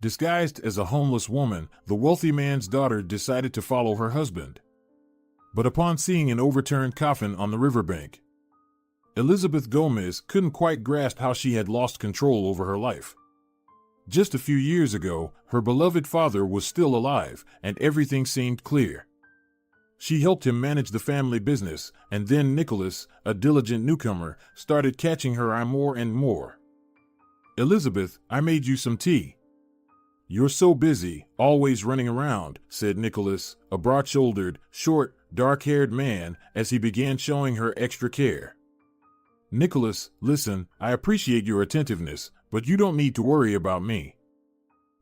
Disguised as a homeless woman, the wealthy man's daughter decided to follow her husband. But upon seeing an overturned coffin on the riverbank, Elizabeth Gomez couldn't quite grasp how she had lost control over her life. Just a few years ago, her beloved father was still alive, and everything seemed clear. She helped him manage the family business, and then Nicholas, a diligent newcomer, started catching her eye more and more. "Elizabeth, I made you some tea." "You're so busy, always running around," said Nicholas, a broad-shouldered, short, dark-haired man, as he began showing her extra care. "Nicholas, listen, I appreciate your attentiveness, but you don't need to worry about me.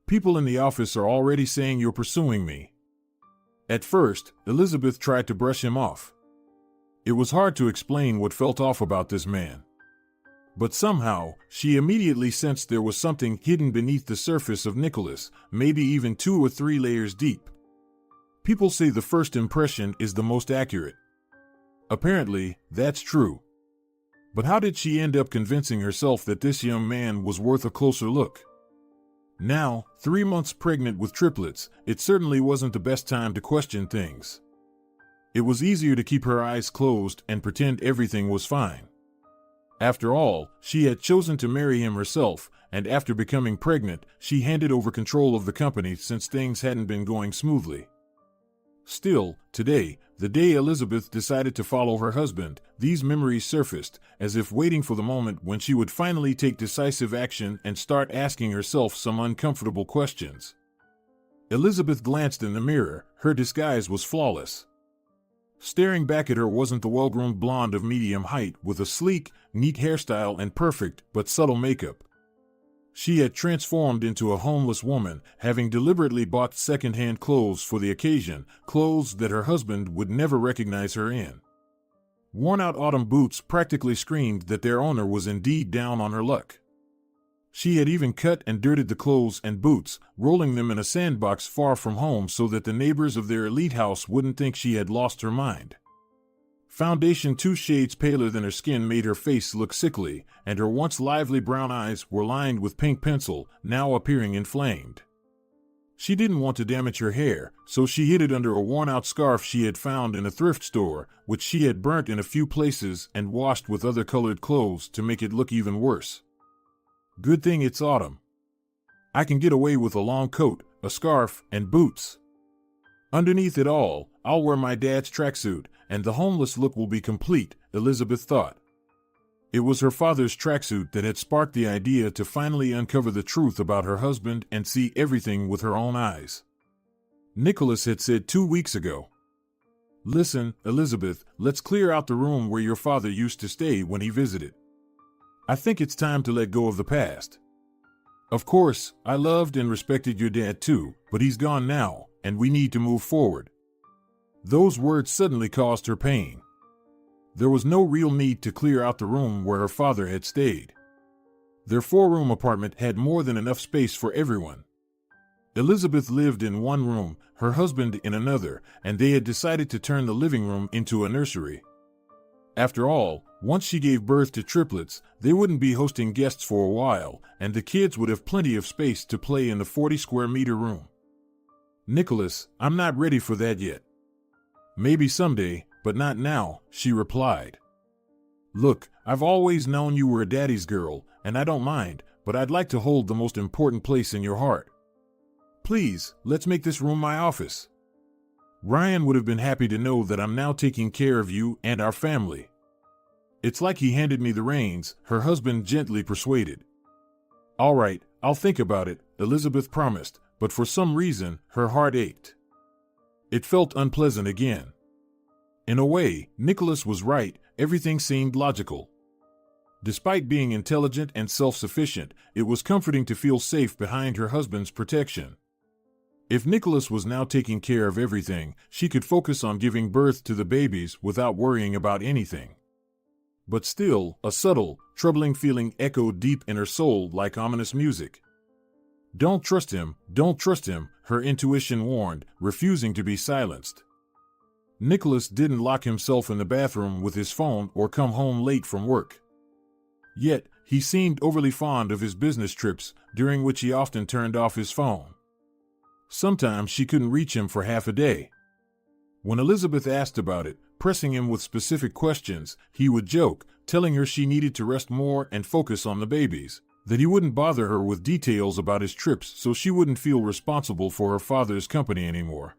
People in the office are already saying you're pursuing me." At first, Elizabeth tried to brush him off. It was hard to explain what felt off about this man. But somehow, she immediately sensed there was something hidden beneath the surface of Nicholas, maybe even 2 or 3 layers deep. People say the first impression is the most accurate. Apparently, that's true. But how did she end up convincing herself that this young man was worth a closer look? Now, 3 months pregnant with triplets, it certainly wasn't the best time to question things. It was easier to keep her eyes closed and pretend everything was fine. After all, she had chosen to marry him herself, and after becoming pregnant, she handed over control of the company since things hadn't been going smoothly. Still, today, the day Elizabeth decided to follow her husband, these memories surfaced, as if waiting for the moment when she would finally take decisive action and start asking herself some uncomfortable questions. Elizabeth glanced in the mirror. Her disguise was flawless. Staring back at her wasn't the well-groomed blonde of medium height with a sleek, neat hairstyle and perfect but subtle makeup. She had transformed into a homeless woman, having deliberately bought second-hand clothes for the occasion, clothes that her husband would never recognize her in. Worn-out autumn boots practically screamed that their owner was indeed down on her luck. She had even cut and dirted the clothes and boots, rolling them in a sandbox far from home so that the neighbors of their elite house wouldn't think she had lost her mind. Foundation 2 shades paler than her skin made her face look sickly, and her once lively brown eyes were lined with pink pencil, now appearing inflamed. She didn't want to damage her hair, so she hid it under a worn-out scarf she had found in a thrift store, which she had burnt in a few places and washed with other colored clothes to make it look even worse. Good thing it's autumn. I can get away with a long coat, a scarf, and boots. Underneath it all, I'll wear my dad's tracksuit, and the homeless look will be complete, Elizabeth thought. It was her father's tracksuit that had sparked the idea to finally uncover the truth about her husband and see everything with her own eyes. Nicholas had said 2 weeks ago, "Listen, Elizabeth, let's clear out the room where your father used to stay when he visited. I think it's time to let go of the past. Of course, I loved and respected your dad too, but he's gone now, and we need to move forward." Those words suddenly caused her pain. There was no real need to clear out the room where her father had stayed. Their 4-room apartment had more than enough space for everyone. Elizabeth lived in one room, her husband in another, and they had decided to turn the living room into a nursery. After all, once she gave birth to triplets, they wouldn't be hosting guests for a while, and the kids would have plenty of space to play in the 40-square-meter room. "Nicholas, I'm not ready for that yet." "Maybe someday, but not now," she replied. "Look, I've always known you were a daddy's girl, and I don't mind, but I'd like to hold the most important place in your heart. Please, let's make this room my office. Ryan would have been happy to know that I'm now taking care of you and our family." "It's like he handed me the reins," her husband gently persuaded. "All right, I'll think about it," Elizabeth promised, but for some reason, her heart ached. It felt unpleasant again. In a way, Nicholas was right, everything seemed logical. Despite being intelligent and self-sufficient, it was comforting to feel safe behind her husband's protection. If Nicholas was now taking care of everything, she could focus on giving birth to the babies without worrying about anything. But still, a subtle, troubling feeling echoed deep in her soul like ominous music. Don't trust him," her intuition warned, refusing to be silenced. Nicholas didn't lock himself in the bathroom with his phone or come home late from work. Yet, He seemed overly fond of his business trips, during which he often turned off his phone. Sometimes she couldn't reach him for half a day. When Elizabeth asked about it, pressing him with specific questions, he would joke, telling her she needed to rest more and focus on the babies, that he wouldn't bother her with details about his trips so she wouldn't feel responsible for her father's company anymore.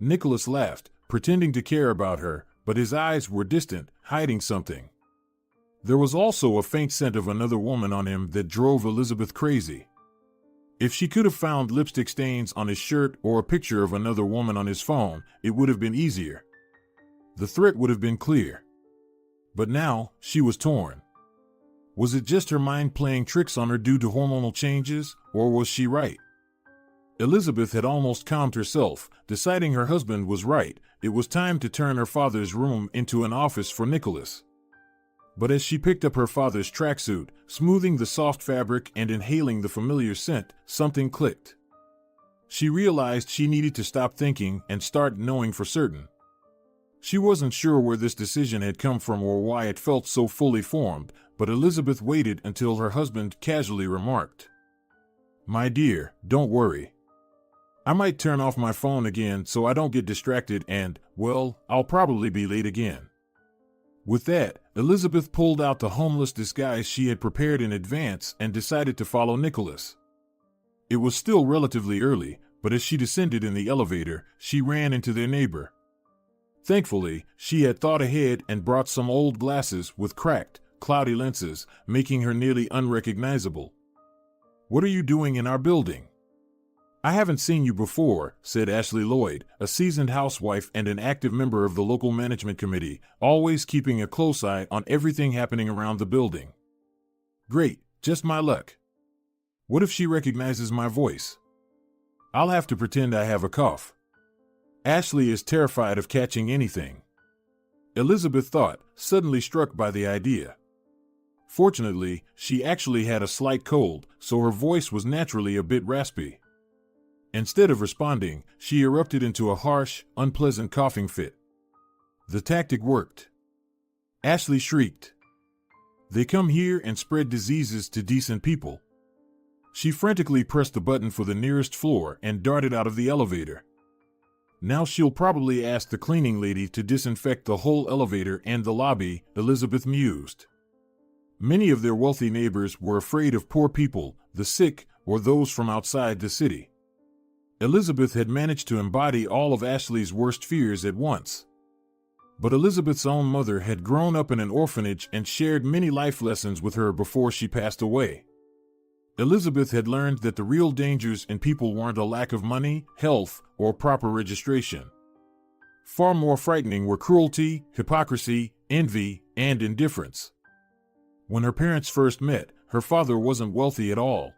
Nicholas laughed, pretending to care about her, but his eyes were distant, hiding something. There was also a faint scent of another woman on him that drove Elizabeth crazy. If she could have found lipstick stains on his shirt or a picture of another woman on his phone, it would have been easier. The threat would have been clear. But now, she was torn. Was it just her mind playing tricks on her due to hormonal changes, or was she right? Elizabeth had almost calmed herself, deciding her husband was right. It was time to turn her father's room into an office for Nicholas. But as she picked up her father's tracksuit, smoothing the soft fabric and inhaling the familiar scent, something clicked. She realized she needed to stop thinking and start knowing for certain. She wasn't sure where this decision had come from or why it felt so fully formed, but Elizabeth waited until her husband casually remarked, "My dear, don't worry. I might turn off my phone again so I don't get distracted and, well, I'll probably be late again." With that, Elizabeth pulled out the homeless disguise she had prepared in advance and decided to follow Nicholas. It was still relatively early, but as she descended in the elevator, she ran into their neighbor. Thankfully, she had thought ahead and brought some old glasses with cracked, cloudy lenses, making her nearly unrecognizable. "What are you doing in our building?" "I haven't seen you before," said Ashley Lloyd, a seasoned housewife and an active member of the local management committee, always keeping a close eye on everything happening around the building. "Great, just my luck. What if she recognizes my voice? I'll have to pretend I have a cough." Ashley is terrified of catching anything, Elizabeth thought, suddenly struck by the idea. Fortunately, she actually had a slight cold, so her voice was naturally a bit raspy. Instead of responding, she erupted into a harsh, unpleasant coughing fit. The tactic worked. Ashley shrieked, "They come here and spread diseases to decent people." She frantically pressed the button for the nearest floor and darted out of the elevator. "Now she'll probably ask the cleaning lady to disinfect the whole elevator and the lobby," Elizabeth mused. Many of their wealthy neighbors were afraid of poor people, the sick, or those from outside the city. Elizabeth had managed to embody all of Ashley's worst fears at once. But Elizabeth's own mother had grown up in an orphanage and shared many life lessons with her before she passed away. Elizabeth had learned that the real dangers in people weren't a lack of money, health, or proper registration. Far more frightening were cruelty, hypocrisy, envy, and indifference. When her parents first met, her father wasn't wealthy at all.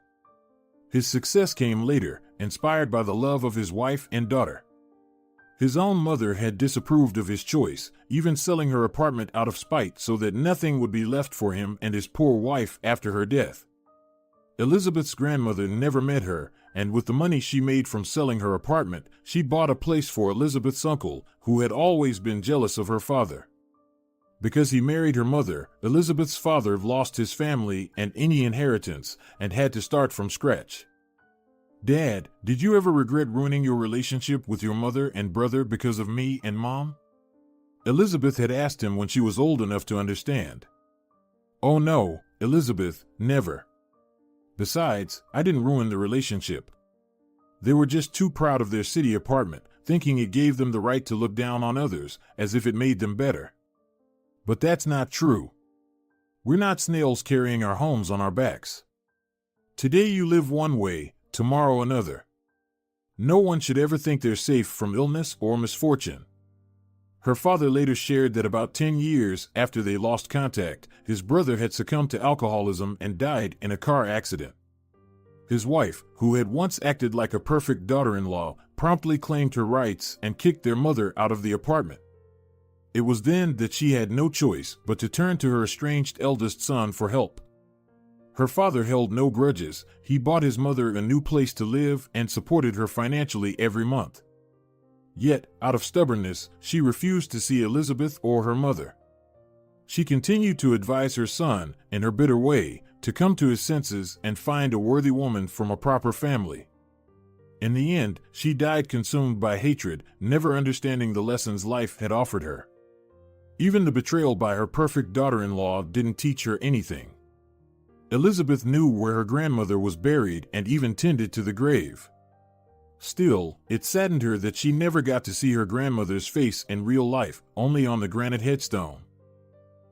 His success came later, inspired by the love of his wife and daughter. His own mother had disapproved of his choice, even selling her apartment out of spite so that nothing would be left for him and his poor wife after her death. Elizabeth's grandmother never met her, and with the money she made from selling her apartment, she bought a place for Elizabeth's uncle, who had always been jealous of her father. Because he married her mother, Elizabeth's father lost his family and any inheritance, and had to start from scratch. "Dad, did you ever regret ruining your relationship with your mother and brother because of me and Mom?" Elizabeth had asked him when she was old enough to understand. "Oh no, Elizabeth, never. Besides, I didn't ruin the relationship. They were just too proud of their city apartment, thinking it gave them the right to look down on others, as if it made them better. But that's not true. We're not snails carrying our homes on our backs. Today you live one way, tomorrow another. No one should ever think they're safe from illness or misfortune." Her father later shared that about 10 years after they lost contact, his brother had succumbed to alcoholism and died in a car accident. His wife, who had once acted like a perfect daughter-in-law, promptly claimed her rights and kicked their mother out of the apartment. It was then that she had no choice but to turn to her estranged eldest son for help. Her father held no grudges. He bought his mother a new place to live and supported her financially every month. Yet, out of stubbornness, she refused to see Elizabeth or her mother. She continued to advise her son, in her bitter way, to come to his senses and find a worthy woman from a proper family. In the end, she died consumed by hatred, never understanding the lessons life had offered her. Even the betrayal by her perfect daughter-in-law didn't teach her anything. Elizabeth knew where her grandmother was buried and even tended to the grave. Still, it saddened her that she never got to see her grandmother's face in real life, only on the granite headstone.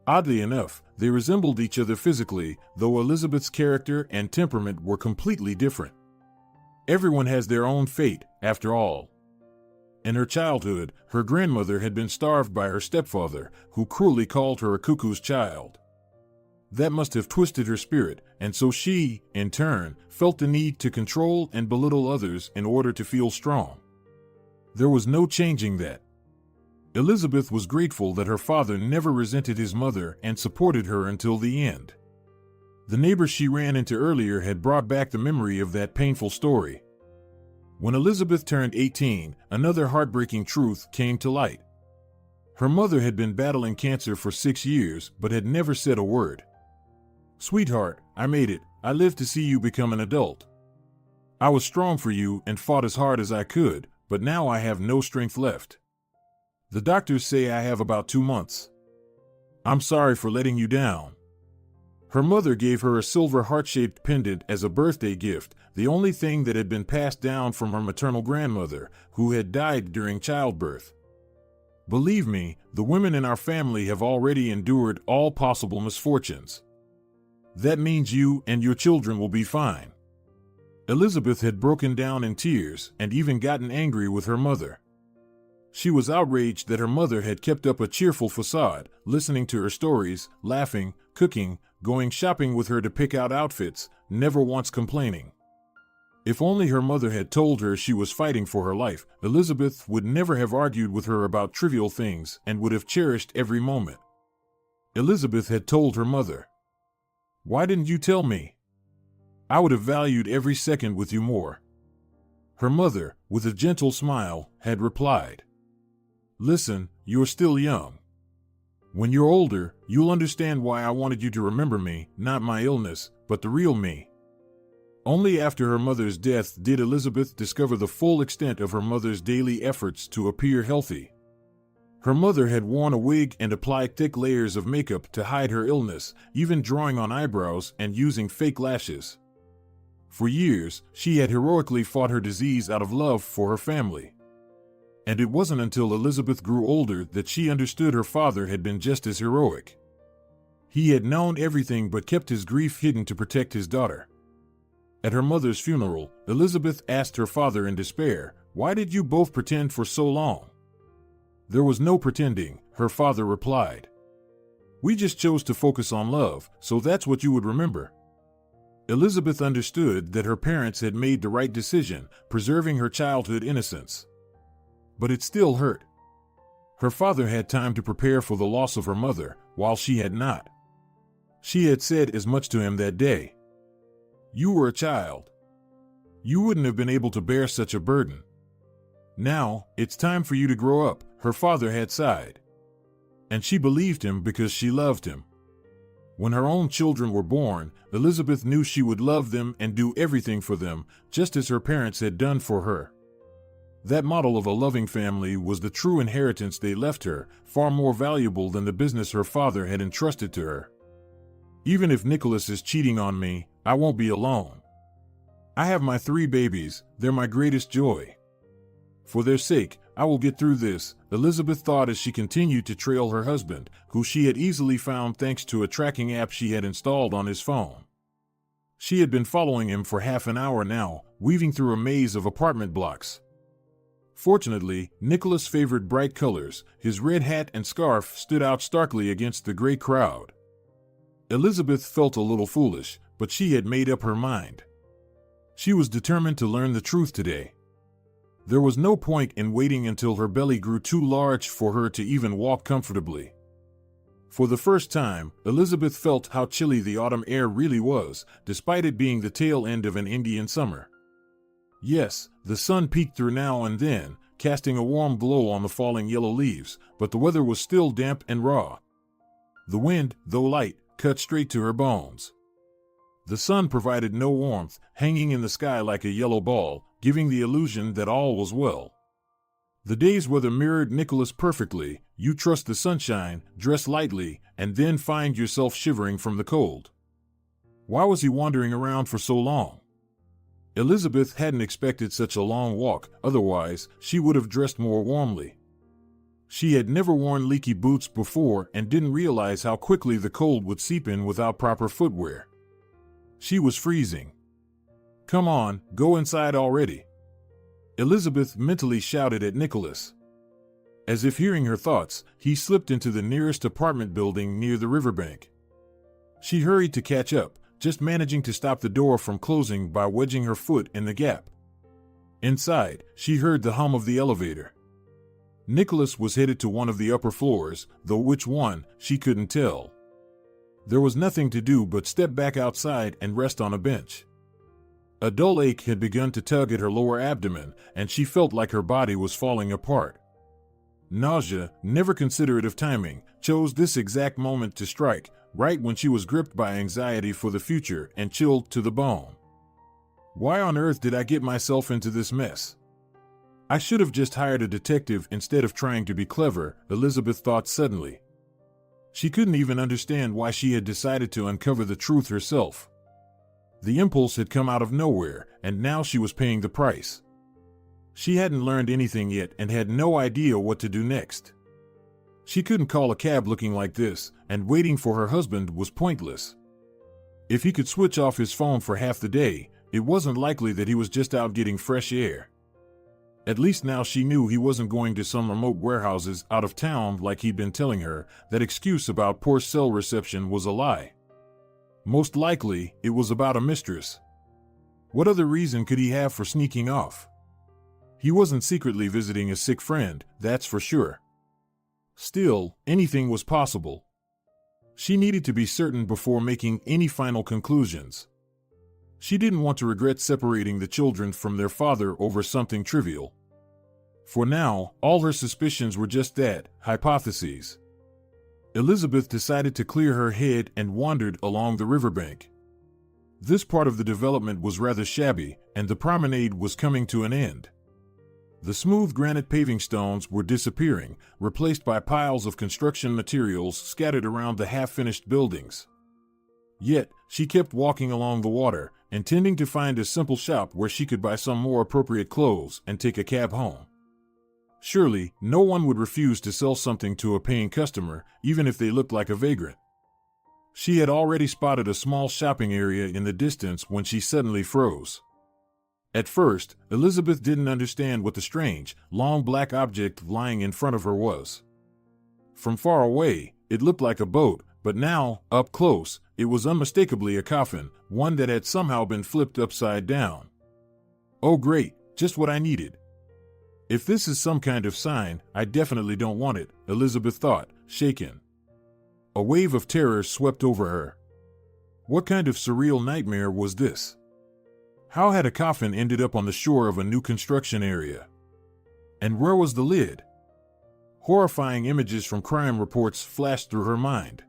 Oddly enough, they resembled each other physically, though Elizabeth's character and temperament were completely different. Everyone has their own fate, after all. In her childhood, her grandmother had been starved by her stepfather, who cruelly called her a cuckoo's child. That must have twisted her spirit, and so she, in turn, felt the need to control and belittle others in order to feel strong. There was no changing that. Elizabeth was grateful that her father never resented his mother and supported her until the end. The neighbor she ran into earlier had brought back the memory of that painful story. When Elizabeth turned 18, another heartbreaking truth came to light. Her mother had been battling cancer for 6 years, but had never said a word. "Sweetheart, I made it. I lived to see you become an adult. I was strong for you and fought as hard as I could, but now I have no strength left. The doctors say I have about 2 months. I'm sorry for letting you down." Her mother gave her a silver heart-shaped pendant as a birthday gift, the only thing that had been passed down from her maternal grandmother, who had died during childbirth. "Believe me, the women in our family have already endured all possible misfortunes. That means you and your children will be fine." Elizabeth had broken down in tears and even gotten angry with her mother. She was outraged that her mother had kept up a cheerful facade, listening to her stories, laughing, cooking, going shopping with her to pick out outfits, never once complaining. If only her mother had told her she was fighting for her life, Elizabeth would never have argued with her about trivial things and would have cherished every moment. Elizabeth had told her mother, "Why didn't you tell me? I would have valued every second with you more." Her mother, with a gentle smile, had replied, "Listen, you're still young. When you're older, you'll understand why I wanted you to remember me, not my illness, but the real me." Only after her mother's death did Elizabeth discover the full extent of her mother's daily efforts to appear healthy. Her mother had worn a wig and applied thick layers of makeup to hide her illness, even drawing on eyebrows and using fake lashes. For years, she had heroically fought her disease out of love for her family. And it wasn't until Elizabeth grew older that she understood her father had been just as heroic. He had known everything but kept his grief hidden to protect his daughter. At her mother's funeral, Elizabeth asked her father in despair, "Why did you both pretend for so long?" "There was no pretending," her father replied. "We just chose to focus on love, so that's what you would remember." Elizabeth understood that her parents had made the right decision, preserving her childhood innocence. But it still hurt. Her father had time to prepare for the loss of her mother, while she had not. She had said as much to him that day. "You were a child. You wouldn't have been able to bear such a burden. Now, it's time for you to grow up," her father had sighed. And she believed him because she loved him. When her own children were born, Elizabeth knew she would love them and do everything for them, just as her parents had done for her. That model of a loving family was the true inheritance they left her, far more valuable than the business her father had entrusted to her. "Even if Nicholas is cheating on me, I won't be alone. I have my 3 babies, they're my greatest joy. For their sake, I will get through this," Elizabeth thought as she continued to trail her husband, who she had easily found thanks to a tracking app she had installed on his phone. She had been following him for half an hour now, weaving through a maze of apartment blocks. Fortunately, Nicholas favored bright colors. His red hat and scarf stood out starkly against the gray crowd. Elizabeth felt a little foolish, but she had made up her mind. She was determined to learn the truth today. There was no point in waiting until her belly grew too large for her to even walk comfortably. For the first time, Elizabeth felt how chilly the autumn air really was, despite it being the tail end of an Indian summer. Yes, the sun peeked through now and then, casting a warm glow on the falling yellow leaves, but the weather was still damp and raw. The wind, though light, cut straight to her bones. The sun provided no warmth, hanging in the sky like a yellow ball, giving the illusion that all was well. The day's weather mirrored Nicholas perfectly. You trust the sunshine, dress lightly, and then find yourself shivering from the cold. Why was he wandering around for so long? Elizabeth hadn't expected such a long walk, otherwise she would have dressed more warmly. She had never worn leaky boots before and didn't realize how quickly the cold would seep in without proper footwear. She was freezing. "Come on, go inside already," Elizabeth mentally shouted at Nicholas. As if hearing her thoughts, he slipped into the nearest apartment building near the riverbank. She hurried to catch up, just managing to stop the door from closing by wedging her foot in the gap. Inside, she heard the hum of the elevator. Nicholas was headed to one of the upper floors, though which one, she couldn't tell. There was nothing to do but step back outside and rest on a bench. A dull ache had begun to tug at her lower abdomen, and she felt like her body was falling apart. Nausea, never considerate of timing, chose this exact moment to strike, right when she was gripped by anxiety for the future and chilled to the bone. Why on earth did I get myself into this mess? I should have just hired a detective instead of trying to be clever, Elizabeth thought suddenly. She couldn't even understand why she had decided to uncover the truth herself. The impulse had come out of nowhere, and now she was paying the price. She hadn't learned anything yet and had no idea what to do next. She couldn't call a cab looking like this, and waiting for her husband was pointless. If he could switch off his phone for half the day, it wasn't likely that he was just out getting fresh air. At least now she knew he wasn't going to some remote warehouses out of town like he'd been telling her. That excuse about poor cell reception was a lie. Most likely, it was about a mistress. What other reason could he have for sneaking off? He wasn't secretly visiting a sick friend, that's for sure. Still, anything was possible. She needed to be certain before making any final conclusions. She didn't want to regret separating the children from their father over something trivial. For now, all her suspicions were just that, hypotheses. Elizabeth decided to clear her head and wandered along the riverbank. This part of the development was rather shabby, and the promenade was coming to an end. The smooth granite paving stones were disappearing, replaced by piles of construction materials scattered around the half-finished buildings. Yet, she kept walking along the water, intending to find a simple shop where she could buy some more appropriate clothes and take a cab home. Surely, no one would refuse to sell something to a paying customer, even if they looked like a vagrant. She had already spotted a small shopping area in the distance when she suddenly froze. At first, Elizabeth didn't understand what the strange, long black object lying in front of her was. From far away, it looked like a boat, but now, up close, it was unmistakably a coffin, one that had somehow been flipped upside down. Oh great, just what I needed. If this is some kind of sign, I definitely don't want it, Elizabeth thought, shaken. A wave of terror swept over her. What kind of surreal nightmare was this? How had a coffin ended up on the shore of a new construction area? And where was the lid? Horrifying images from crime reports flashed through her mind.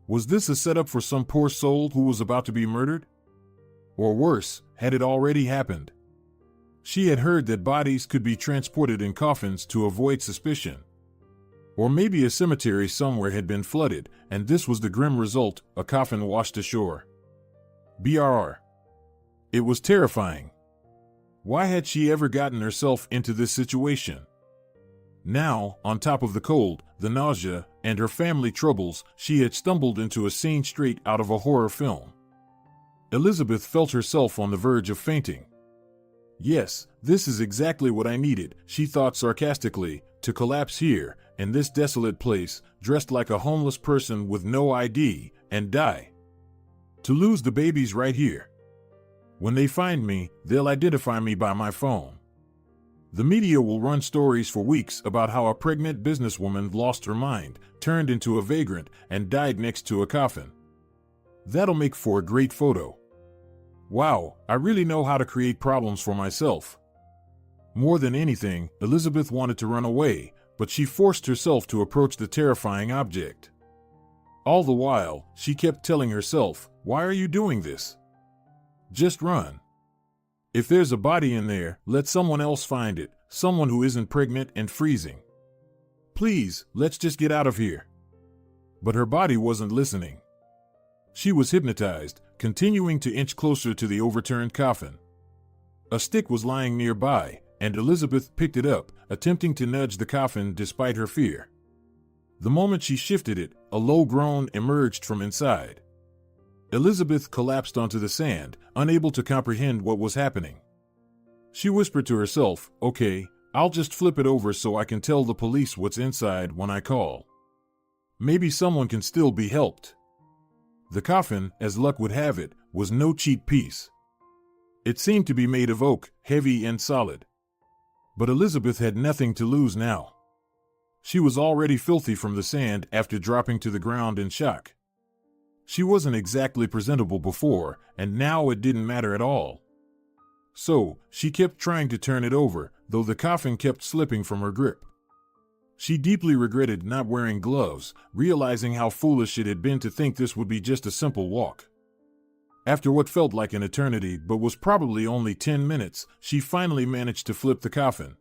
Was this a setup for some poor soul who was about to be murdered? Or worse, had it already happened? She had heard that bodies could be transported in coffins to avoid suspicion. Or maybe a cemetery somewhere had been flooded, and this was the grim result, a coffin washed ashore. BRR. It was terrifying. Why had she ever gotten herself into this situation? Now, on top of the cold, the nausea, and her family troubles, she had stumbled into a scene straight out of a horror film. Elizabeth felt herself on the verge of fainting. Yes, this is exactly what I needed, she thought sarcastically, to collapse here, in this desolate place, dressed like a homeless person with no ID, and die. To lose the babies right here. When they find me, they'll identify me by my phone. The media will run stories for weeks about how a pregnant businesswoman lost her mind, turned into a vagrant, and died next to a coffin. That'll make for a great photo. Wow, I really know how to create problems for myself. More than anything, Elizabeth wanted to run away, but she forced herself to approach the terrifying object. All the while, she kept telling herself, "Why are you doing this? Just run. If there's a body in there, let someone else find it, someone who isn't pregnant and freezing. Please, let's just get out of here." But her body wasn't listening. She was hypnotized, continuing to inch closer to the overturned coffin. A stick was lying nearby, and Elizabeth picked it up, attempting to nudge the coffin despite her fear. The moment she shifted it, a low groan emerged from inside. Elizabeth collapsed onto the sand, unable to comprehend what was happening. She whispered to herself, "Okay, I'll just flip it over so I can tell the police what's inside when I call. Maybe someone can still be helped." The coffin, as luck would have it, was no cheap piece. It seemed to be made of oak, heavy and solid. But Elizabeth had nothing to lose now. She was already filthy from the sand after dropping to the ground in shock. She wasn't exactly presentable before, and now it didn't matter at all. So, she kept trying to turn it over, though the coffin kept slipping from her grip. She deeply regretted not wearing gloves, realizing how foolish it had been to think this would be just a simple walk. After what felt like an eternity but was probably only 10 minutes, she finally managed to flip the coffin.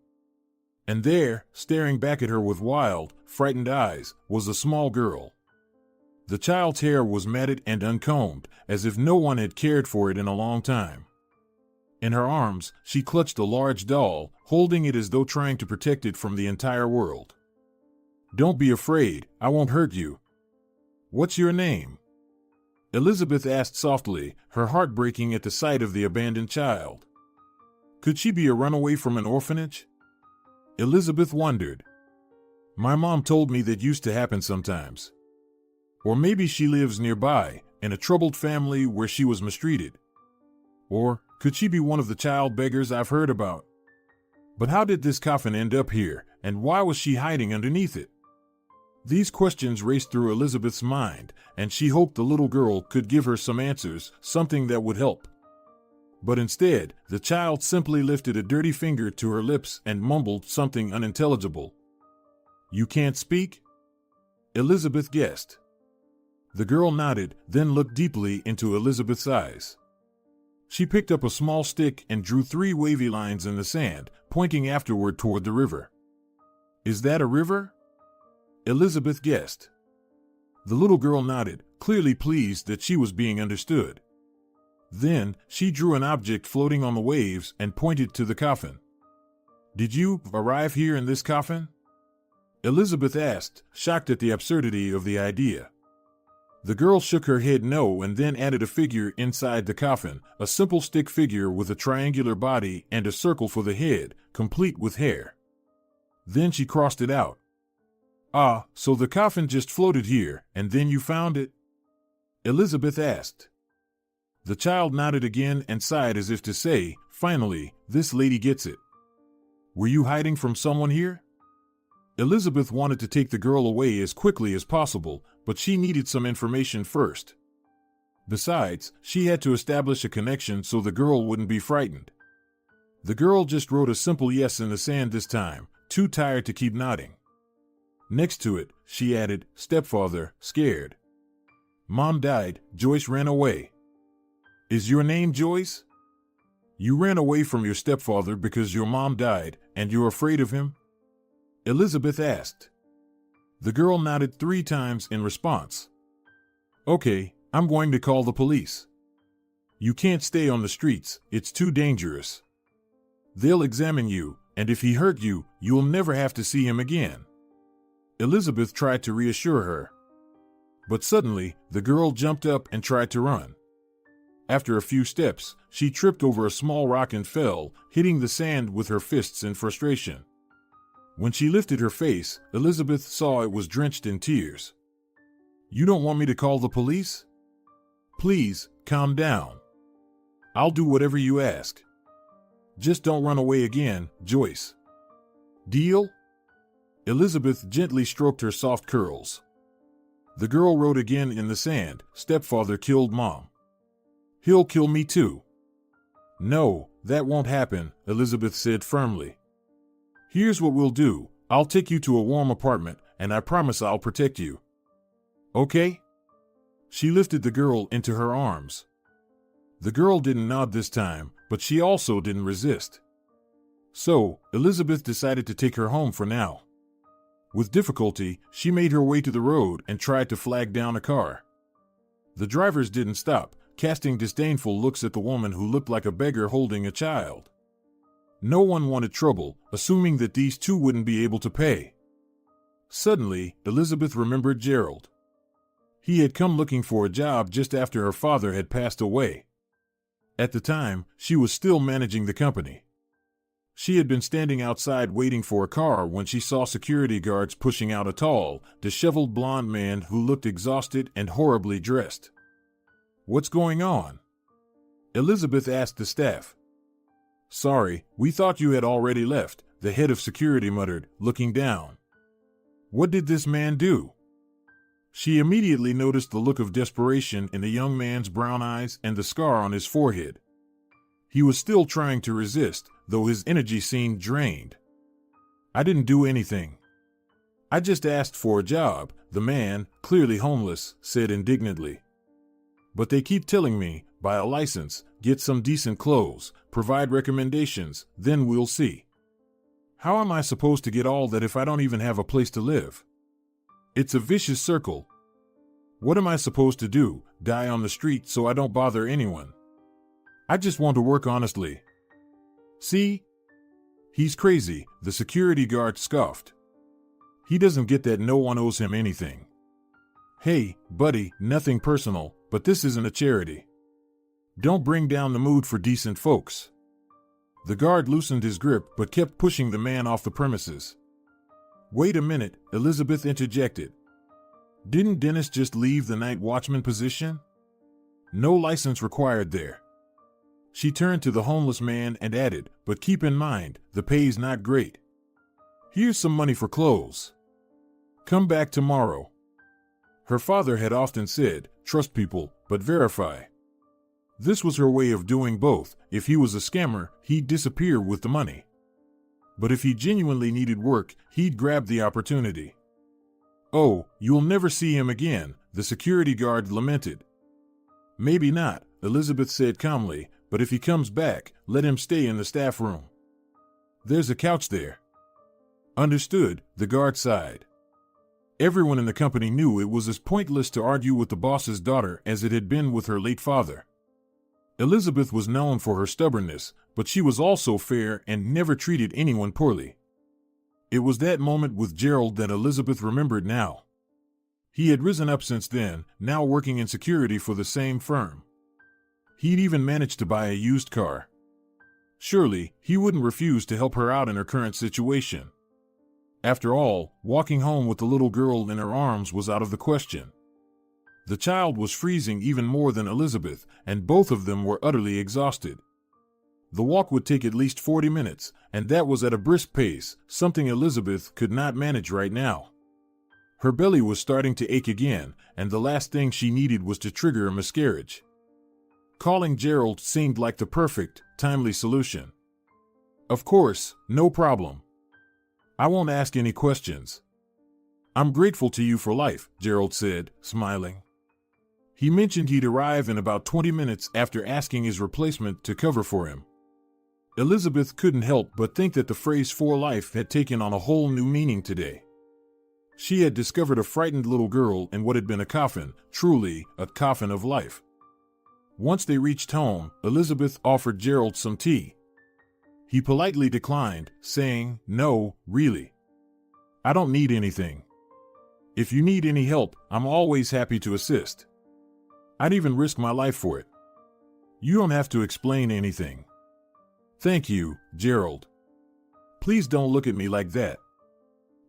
And there, staring back at her with wild, frightened eyes, was a small girl. The child's hair was matted and uncombed, as if no one had cared for it in a long time. In her arms, she clutched a large doll, holding it as though trying to protect it from the entire world. "Don't be afraid, I won't hurt you. What's your name?" Elizabeth asked softly, her heart breaking at the sight of the abandoned child. Could she be a runaway from an orphanage? Elizabeth wondered. "My mom told me that used to happen sometimes. Or maybe she lives nearby, in a troubled family where she was mistreated. Or could she be one of the child beggars I've heard about? But how did this coffin end up here, and why was she hiding underneath it?" These questions raced through Elizabeth's mind, and she hoped the little girl could give her some answers, something that would help. But instead, the child simply lifted a dirty finger to her lips and mumbled something unintelligible. "You can't speak?" Elizabeth guessed. The girl nodded, then looked deeply into Elizabeth's eyes. She picked up a small stick and drew 3 wavy lines in the sand, pointing afterward toward the river. "Is that a river?" Elizabeth guessed. The little girl nodded, clearly pleased that she was being understood. Then, she drew an object floating on the waves and pointed to the coffin. "Did you arrive here in this coffin?" Elizabeth asked, shocked at the absurdity of the idea. The girl shook her head no and then added a figure inside the coffin, a simple stick figure with a triangular body and a circle for the head, complete with hair. Then she crossed it out. "Ah, so the coffin just floated here, and then you found it?" Elizabeth asked. The child nodded again and sighed as if to say, "Finally, this lady gets it." "Were you hiding from someone here?" Elizabeth wanted to take the girl away as quickly as possible, but she needed some information first. Besides, she had to establish a connection so the girl wouldn't be frightened. The girl just wrote a simple yes in the sand this time, too tired to keep nodding. Next to it, she added, "Stepfather, scared. Mom died, Joyce ran away." "Is your name Joyce? You ran away from your stepfather because your mom died, and you're afraid of him?" Elizabeth asked. The girl nodded 3 times in response. "Okay, I'm going to call the police. You can't stay on the streets, it's too dangerous. They'll examine you, and if he hurt you, you'll never have to see him again." Elizabeth tried to reassure her. But suddenly, the girl jumped up and tried to run. After a few steps, she tripped over a small rock and fell, hitting the sand with her fists in frustration. When she lifted her face, Elizabeth saw it was drenched in tears. "You don't want me to call the police? Please, calm down. I'll do whatever you ask. Just don't run away again, Joyce. Deal?" Elizabeth gently stroked her soft curls. The girl wrote again in the sand, "Stepfather killed Mom. He'll kill me too." "No, that won't happen," Elizabeth said firmly. "Here's what we'll do. I'll take you to a warm apartment, and I promise I'll protect you. Okay?" She lifted the girl into her arms. The girl didn't nod this time, but she also didn't resist. So, Elizabeth decided to take her home for now. With difficulty, she made her way to the road and tried to flag down a car. The drivers didn't stop, casting disdainful looks at the woman who looked like a beggar holding a child. No one wanted trouble, assuming that these two wouldn't be able to pay. Suddenly, Elizabeth remembered Gerald. He had come looking for a job just after her father had passed away. At the time, she was still managing the company. She had been standing outside waiting for a car when she saw security guards pushing out a tall, disheveled blonde man who looked exhausted and horribly dressed. "What's going on?" Elizabeth asked the staff. "Sorry, we thought you had already left," the head of security muttered, looking down. "What did this man do?" She immediately noticed the look of desperation in the young man's brown eyes and the scar on his forehead. He was still trying to resist, though his energy seemed drained. "I didn't do anything. I just asked for a job," the man, clearly homeless, said indignantly. "But they keep telling me, buy a license, get some decent clothes, provide recommendations, then we'll see. How am I supposed to get all that if I don't even have a place to live? It's a vicious circle. What am I supposed to do, die on the street so I don't bother anyone? I just want to work honestly." "See? He's crazy," the security guard scoffed. "He doesn't get that no one owes him anything. Hey, buddy, nothing personal, but this isn't a charity. Don't bring down the mood for decent folks." The guard loosened his grip but kept pushing the man off the premises. "Wait a minute," Elizabeth interjected. "Didn't Dennis just leave the night watchman position? No license required there." She turned to the homeless man and added, "But keep in mind, the pay's not great. Here's some money for clothes. Come back tomorrow." Her father had often said, "Trust people, but verify." This was her way of doing both. If he was a scammer, he'd disappear with the money. But if he genuinely needed work, he'd grab the opportunity. "Oh, you'll never see him again," the security guard lamented. "Maybe not," Elizabeth said calmly, "but if he comes back, let him stay in the staff room. There's a couch there." "Understood," the guard sighed. Everyone in the company knew it was as pointless to argue with the boss's daughter as it had been with her late father. Elizabeth was known for her stubbornness, but she was also fair and never treated anyone poorly. It was that moment with Gerald that Elizabeth remembered now. He had risen up since then, now working in security for the same firm. He'd even managed to buy a used car. Surely, he wouldn't refuse to help her out in her current situation. After all, walking home with the little girl in her arms was out of the question. The child was freezing even more than Elizabeth, and both of them were utterly exhausted. The walk would take at least 40 minutes, and that was at a brisk pace, something Elizabeth could not manage right now. Her belly was starting to ache again, and the last thing she needed was to trigger a miscarriage. Calling Gerald seemed like the perfect, timely solution. "Of course, no problem. I won't ask any questions. I'm grateful to you for life," Gerald said, smiling. He mentioned he'd arrive in about 20 minutes after asking his replacement to cover for him. Elizabeth couldn't help but think that the phrase "for life" had taken on a whole new meaning today. She had discovered a frightened little girl in what had been a coffin, truly a coffin of life. Once they reached home, Elizabeth offered Gerald some tea. He politely declined, saying, "No, really. I don't need anything. If you need any help, I'm always happy to assist. I'd even risk my life for it. You don't have to explain anything." "Thank you, Gerald. Please don't look at me like that.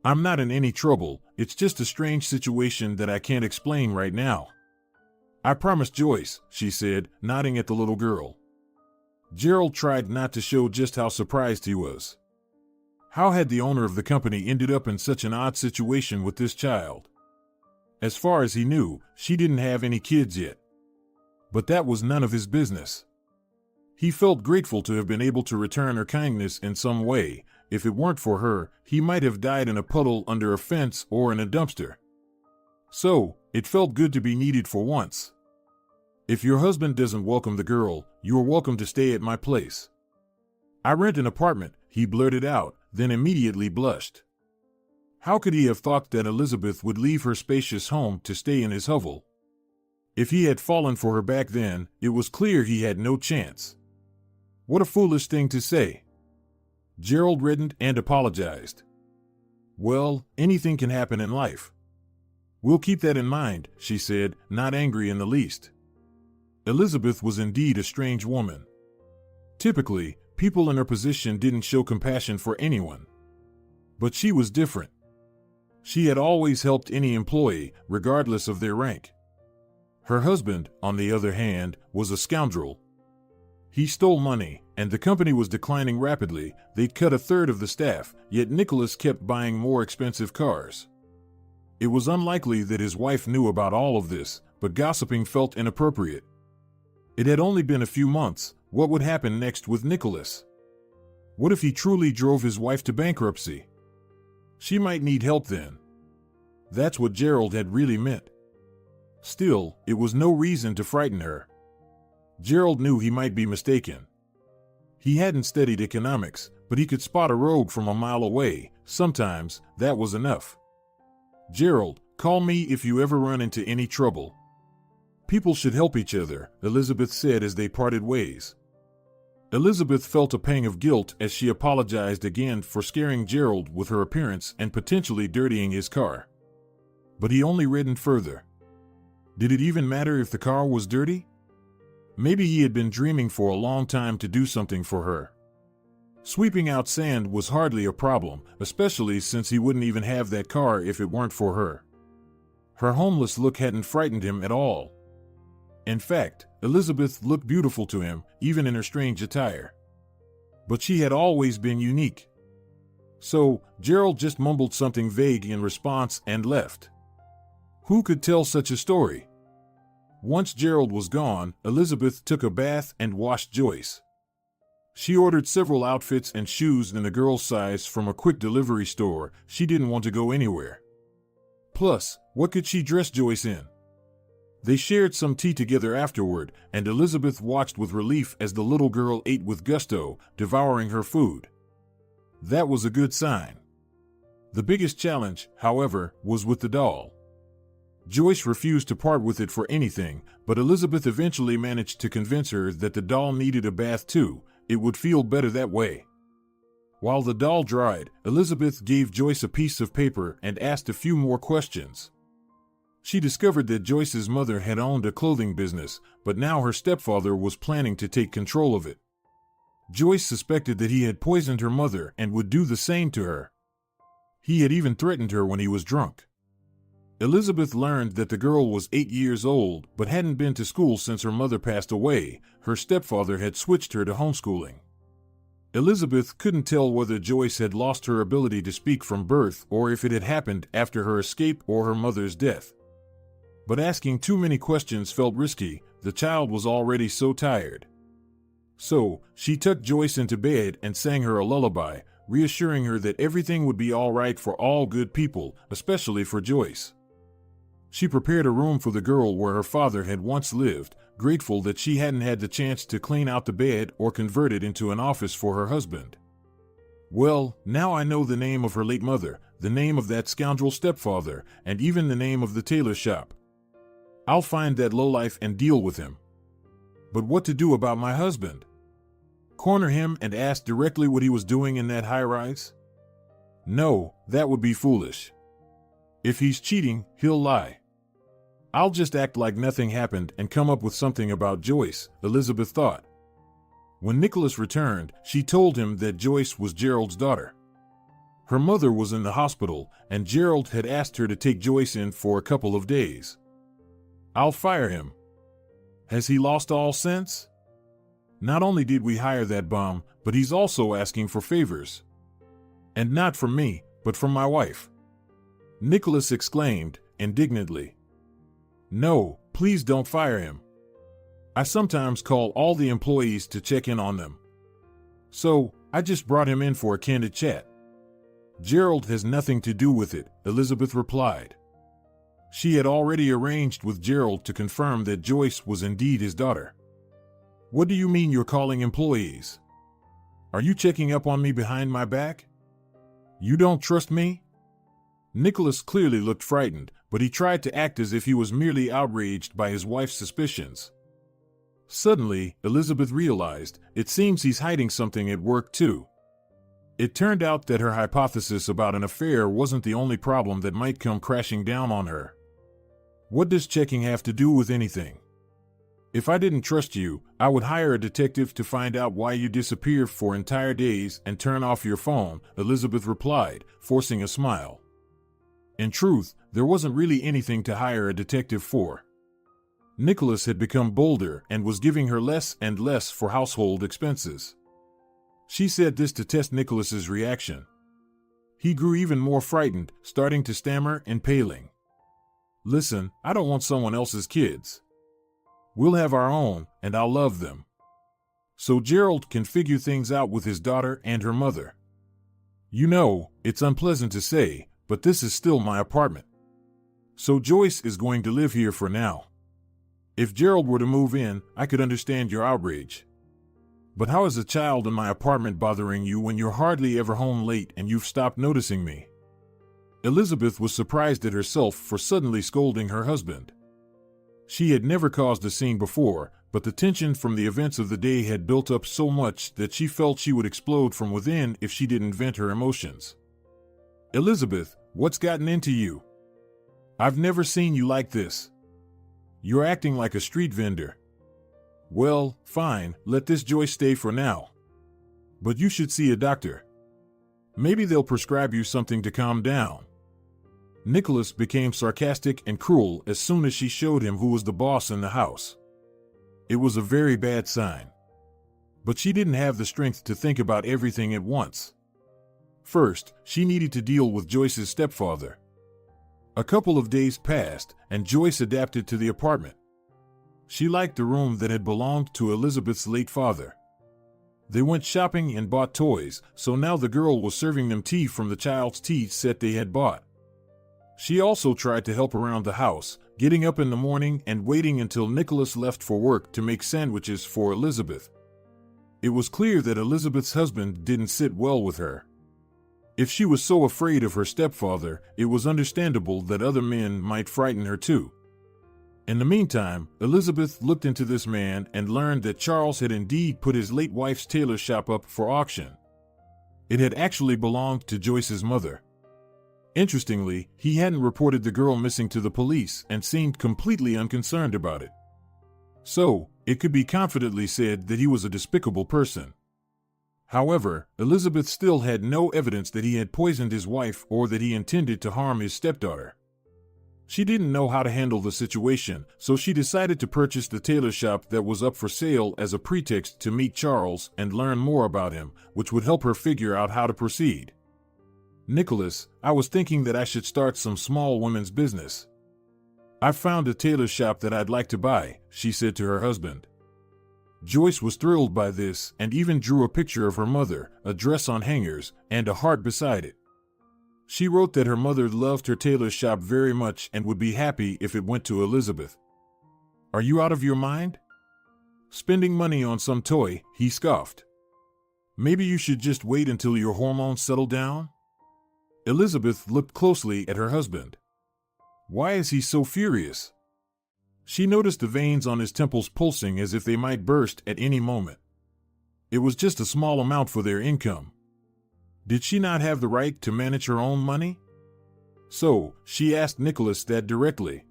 I'm not in any trouble, it's just a strange situation that I can't explain right now. I promised Joyce," she said, nodding at the little girl. Gerald tried not to show just how surprised he was. How had the owner of the company ended up in such an odd situation with this child? As far as he knew, she didn't have any kids yet. But that was none of his business. He felt grateful to have been able to return her kindness in some way. If it weren't for her, he might have died in a puddle under a fence or in a dumpster. So, It felt good to be needed for once. If your husband doesn't welcome the girl, you are welcome to stay at my place. I rent an apartment, he blurted out, then immediately blushed. How could he have thought that Elizabeth would leave her spacious home to stay in his hovel? If he had fallen for her back then, it was clear he had no chance. What a foolish thing to say. Gerald reddened and apologized. Well, anything can happen in life. We'll keep that in mind, she said, not angry in the least. Elizabeth was indeed a strange woman. Typically, people in her position didn't show compassion for anyone. But she was different. She had always helped any employee, regardless of their rank. Her husband, on the other hand, was a scoundrel. He stole money, and the company was declining rapidly. They'd cut a third of the staff, yet Nicholas kept buying more expensive cars. It was unlikely that his wife knew about all of this, but gossiping felt inappropriate. It had only been a few months. What would happen next with Nicholas? What if he truly drove his wife to bankruptcy? She might need help then. That's what Gerald had really meant. Still, it was no reason to frighten her. Gerald knew he might be mistaken. He hadn't studied economics, but he could spot a rogue from a mile away. Sometimes, that was enough. Gerald, call me if you ever run into any trouble. People should help each other, Elizabeth said as they parted ways. Elizabeth felt a pang of guilt as she apologized again for scaring Gerald with her appearance and potentially dirtying his car. But he only reddened further. Did it even matter if the car was dirty? Maybe he had been dreaming for a long time to do something for her. Sweeping out sand was hardly a problem, especially since he wouldn't even have that car if it weren't for her. Her homeless look hadn't frightened him at all. In fact, Elizabeth looked beautiful to him, even in her strange attire. But she had always been unique. So, Gerald just mumbled something vague in response and left. Who could tell such a story? Once Gerald was gone, Elizabeth took a bath and washed Joyce. She ordered several outfits and shoes in the girl's size from a quick delivery store. She didn't want to go anywhere. Plus, what could she dress Joyce in? They shared some tea together afterward, and Elizabeth watched with relief as the little girl ate with gusto, devouring her food. That was a good sign. The biggest challenge, however, was with the doll. Joyce refused to part with it for anything, but Elizabeth eventually managed to convince her that the doll needed a bath too. It would feel better that way. While the doll dried, Elizabeth gave Joyce a piece of paper and asked a few more questions. She discovered that Joyce's mother had owned a clothing business, but now her stepfather was planning to take control of it. Joyce suspected that he had poisoned her mother and would do the same to her. He had even threatened her when he was drunk. Elizabeth learned that the girl was 8 years old but hadn't been to school since her mother passed away. Her stepfather had switched her to homeschooling. Elizabeth couldn't tell whether Joyce had lost her ability to speak from birth or if it had happened after her escape or her mother's death. But asking too many questions felt risky. The child was already so tired. So, she tucked Joyce into bed and sang her a lullaby, reassuring her that everything would be all right for all good people, especially for Joyce. She prepared a room for the girl where her father had once lived, grateful that she hadn't had the chance to clean out the bed or convert it into an office for her husband. Well, now I know the name of her late mother, the name of that scoundrel stepfather, and even the name of the tailor shop. I'll find that lowlife and deal with him. But what to do about my husband? Corner him and ask directly what he was doing in that high-rise? No, that would be foolish. If he's cheating, he'll lie. I'll just act like nothing happened and come up with something about Joyce, Elizabeth thought. When Nicholas returned, she told him that Joyce was Gerald's daughter. Her mother was in the hospital, and Gerald had asked her to take Joyce in for a couple of days. I'll fire him. Has he lost all sense? Not only did we hire that bum, but he's also asking for favors. And not from me, but from my wife. Nicholas exclaimed, indignantly. No, please don't fire him. I sometimes call all the employees to check in on them. So, I just brought him in for a candid chat. Gerald has nothing to do with it, Elizabeth replied. She had already arranged with Gerald to confirm that Joyce was indeed his daughter. "What do you mean you're calling employees? Are you checking up on me behind my back? You don't trust me?" Nicholas clearly looked frightened, but he tried to act as if he was merely outraged by his wife's suspicions. Suddenly, Elizabeth realized, it seems he's hiding something at work too. It turned out that her hypothesis about an affair wasn't the only problem that might come crashing down on her. "What does checking have to do with anything? If I didn't trust you, I would hire a detective to find out why you disappear for entire days and turn off your phone," Elizabeth replied, forcing a smile. In truth, there wasn't really anything to hire a detective for. Nicholas had become bolder and was giving her less and less for household expenses. She said this to test Nicholas's reaction. He grew even more frightened, starting to stammer and paling. "Listen, I don't want someone else's kids. We'll have our own, and I'll love them. So Gerald can figure things out with his daughter and her mother. You know, it's unpleasant to say, but this is still my apartment. So Joyce is going to live here for now. If Gerald were to move in, I could understand your outrage. But how is a child in my apartment bothering you when you're hardly ever home late and you've stopped noticing me?" Elizabeth was surprised at herself for suddenly scolding her husband. She had never caused a scene before, but the tension from the events of the day had built up so much that she felt she would explode from within if she didn't vent her emotions. "Elizabeth, what's gotten into you? I've never seen you like this. You're acting like a street vendor." "Well, fine, let this Joyce stay for now. But you should see a doctor. Maybe they'll prescribe you something to calm down." Nicholas became sarcastic and cruel as soon as she showed him who was the boss in the house. It was a very bad sign. But she didn't have the strength to think about everything at once. First, she needed to deal with Joyce's stepfather. A couple of days passed, and Joyce adapted to the apartment. She liked the room that had belonged to Elizabeth's late father. They went shopping and bought toys, so now the girl was serving them tea from the child's tea set they had bought. She also tried to help around the house, getting up in the morning and waiting until Nicholas left for work to make sandwiches for Elizabeth. It was clear that Elizabeth's husband didn't sit well with her. If she was so afraid of her stepfather, it was understandable that other men might frighten her too. In the meantime, Elizabeth looked into this man and learned that Charles had indeed put his late wife's tailor shop up for auction. It had actually belonged to Joyce's mother. Interestingly, he hadn't reported the girl missing to the police and seemed completely unconcerned about it. So, it could be confidently said that he was a despicable person. However, Elizabeth still had no evidence that he had poisoned his wife or that he intended to harm his stepdaughter. She didn't know how to handle the situation, so she decided to purchase the tailor shop that was up for sale as a pretext to meet Charles and learn more about him, which would help her figure out how to proceed. "Nicholas, I was thinking that I should start some small women's business. I've found a tailor shop that I'd like to buy," she said to her husband. Joyce was thrilled by this and even drew a picture of her mother, a dress on hangers, and a heart beside it. She wrote that her mother loved her tailor shop very much and would be happy if it went to Elizabeth. "Are you out of your mind? Spending money on some toy," he scoffed. "Maybe you should just wait until your hormones settle down?" Elizabeth looked closely at her husband. Why is he so furious? She noticed the veins on his temples pulsing as if they might burst at any moment. It was just a small amount for their income. Did she not have the right to manage her own money? So, she asked Nicholas that directly.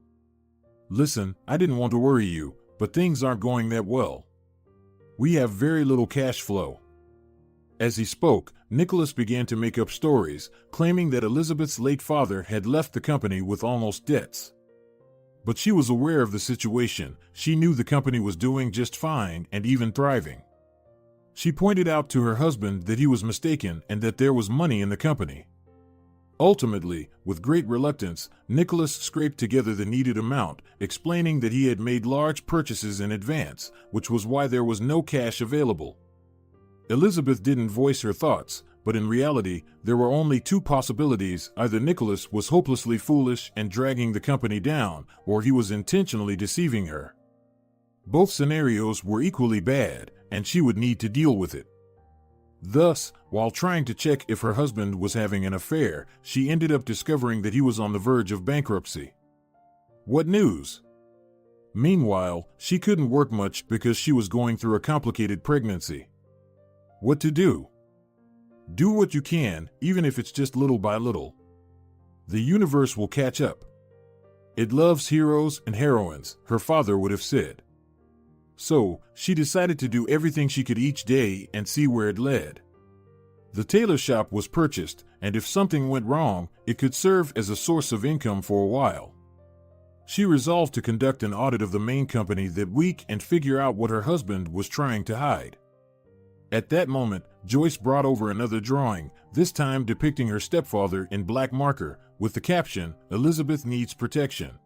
"Listen, I didn't want to worry you, but things aren't going that well. We have very little cash flow." As he spoke, Nicholas began to make up stories, claiming that Elizabeth's late father had left the company with almost debts. But she was aware of the situation. She knew the company was doing just fine and even thriving. She pointed out to her husband that he was mistaken and that there was money in the company. Ultimately, with great reluctance, Nicholas scraped together the needed amount, explaining that he had made large purchases in advance, which was why there was no cash available. Elizabeth didn't voice her thoughts, but in reality, there were only two possibilities. Either Nicholas was hopelessly foolish and dragging the company down, or he was intentionally deceiving her. Both scenarios were equally bad, and she would need to deal with it. Thus, while trying to check if her husband was having an affair, she ended up discovering that he was on the verge of bankruptcy. What news? Meanwhile, she couldn't work much because she was going through a complicated pregnancy. What to do? Do what you can, even if it's just little by little. The universe will catch up. It loves heroes and heroines, her father would have said. So, she decided to do everything she could each day and see where it led. The tailor shop was purchased, and if something went wrong, it could serve as a source of income for a while. She resolved to conduct an audit of the main company that week and figure out what her husband was trying to hide. At that moment, Joyce brought over another drawing, this time depicting her stepfather in black marker, with the caption, "Elizabeth needs protection."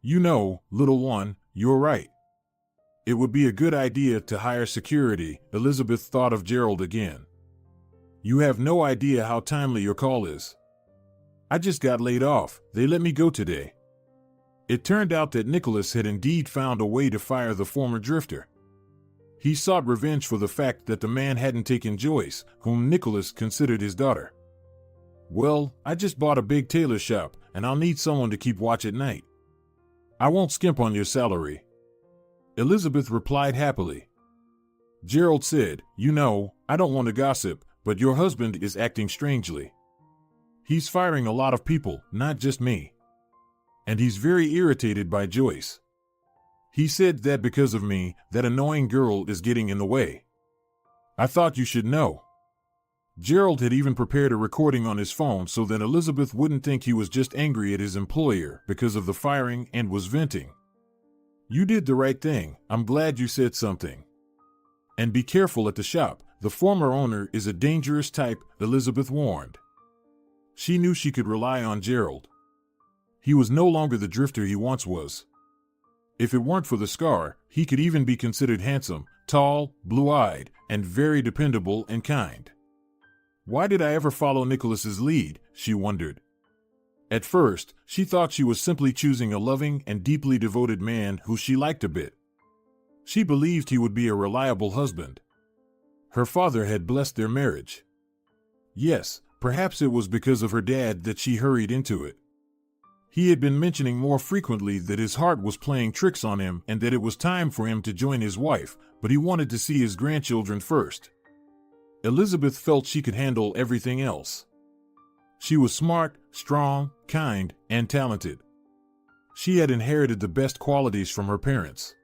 "You know, little one, you're right. It would be a good idea to hire security," Elizabeth thought of Gerald again. "You have no idea how timely your call is. I just got laid off, they let me go today." It turned out that Nicholas had indeed found a way to fire the former drifter. He sought revenge for the fact that the man hadn't taken Joyce, whom Nicholas considered his daughter. "Well, I just bought a big tailor shop, and I'll need someone to keep watch at night. I won't skimp on your salary," Elizabeth replied happily. Gerald said, "You know, I don't want to gossip, but your husband is acting strangely. He's firing a lot of people, not just me. And he's very irritated by Joyce. He said that because of me, that annoying girl is getting in the way. I thought you should know." Gerald had even prepared a recording on his phone so that Elizabeth wouldn't think he was just angry at his employer because of the firing and was venting. "You did the right thing, I'm glad you said something. And be careful at the shop, the former owner is a dangerous type," Elizabeth warned. She knew she could rely on Gerald. He was no longer the drifter he once was. If it weren't for the scar, he could even be considered handsome, tall, blue-eyed, and very dependable and kind. Why did I ever follow Nicholas's lead, she wondered. At first, she thought she was simply choosing a loving and deeply devoted man who she liked a bit. She believed he would be a reliable husband. Her father had blessed their marriage. Yes, perhaps it was because of her dad that she hurried into it. He had been mentioning more frequently that his heart was playing tricks on him and that it was time for him to join his wife, but he wanted to see his grandchildren first. Elizabeth felt she could handle everything else. She was smart, strong, kind, and talented. She had inherited the best qualities from her parents.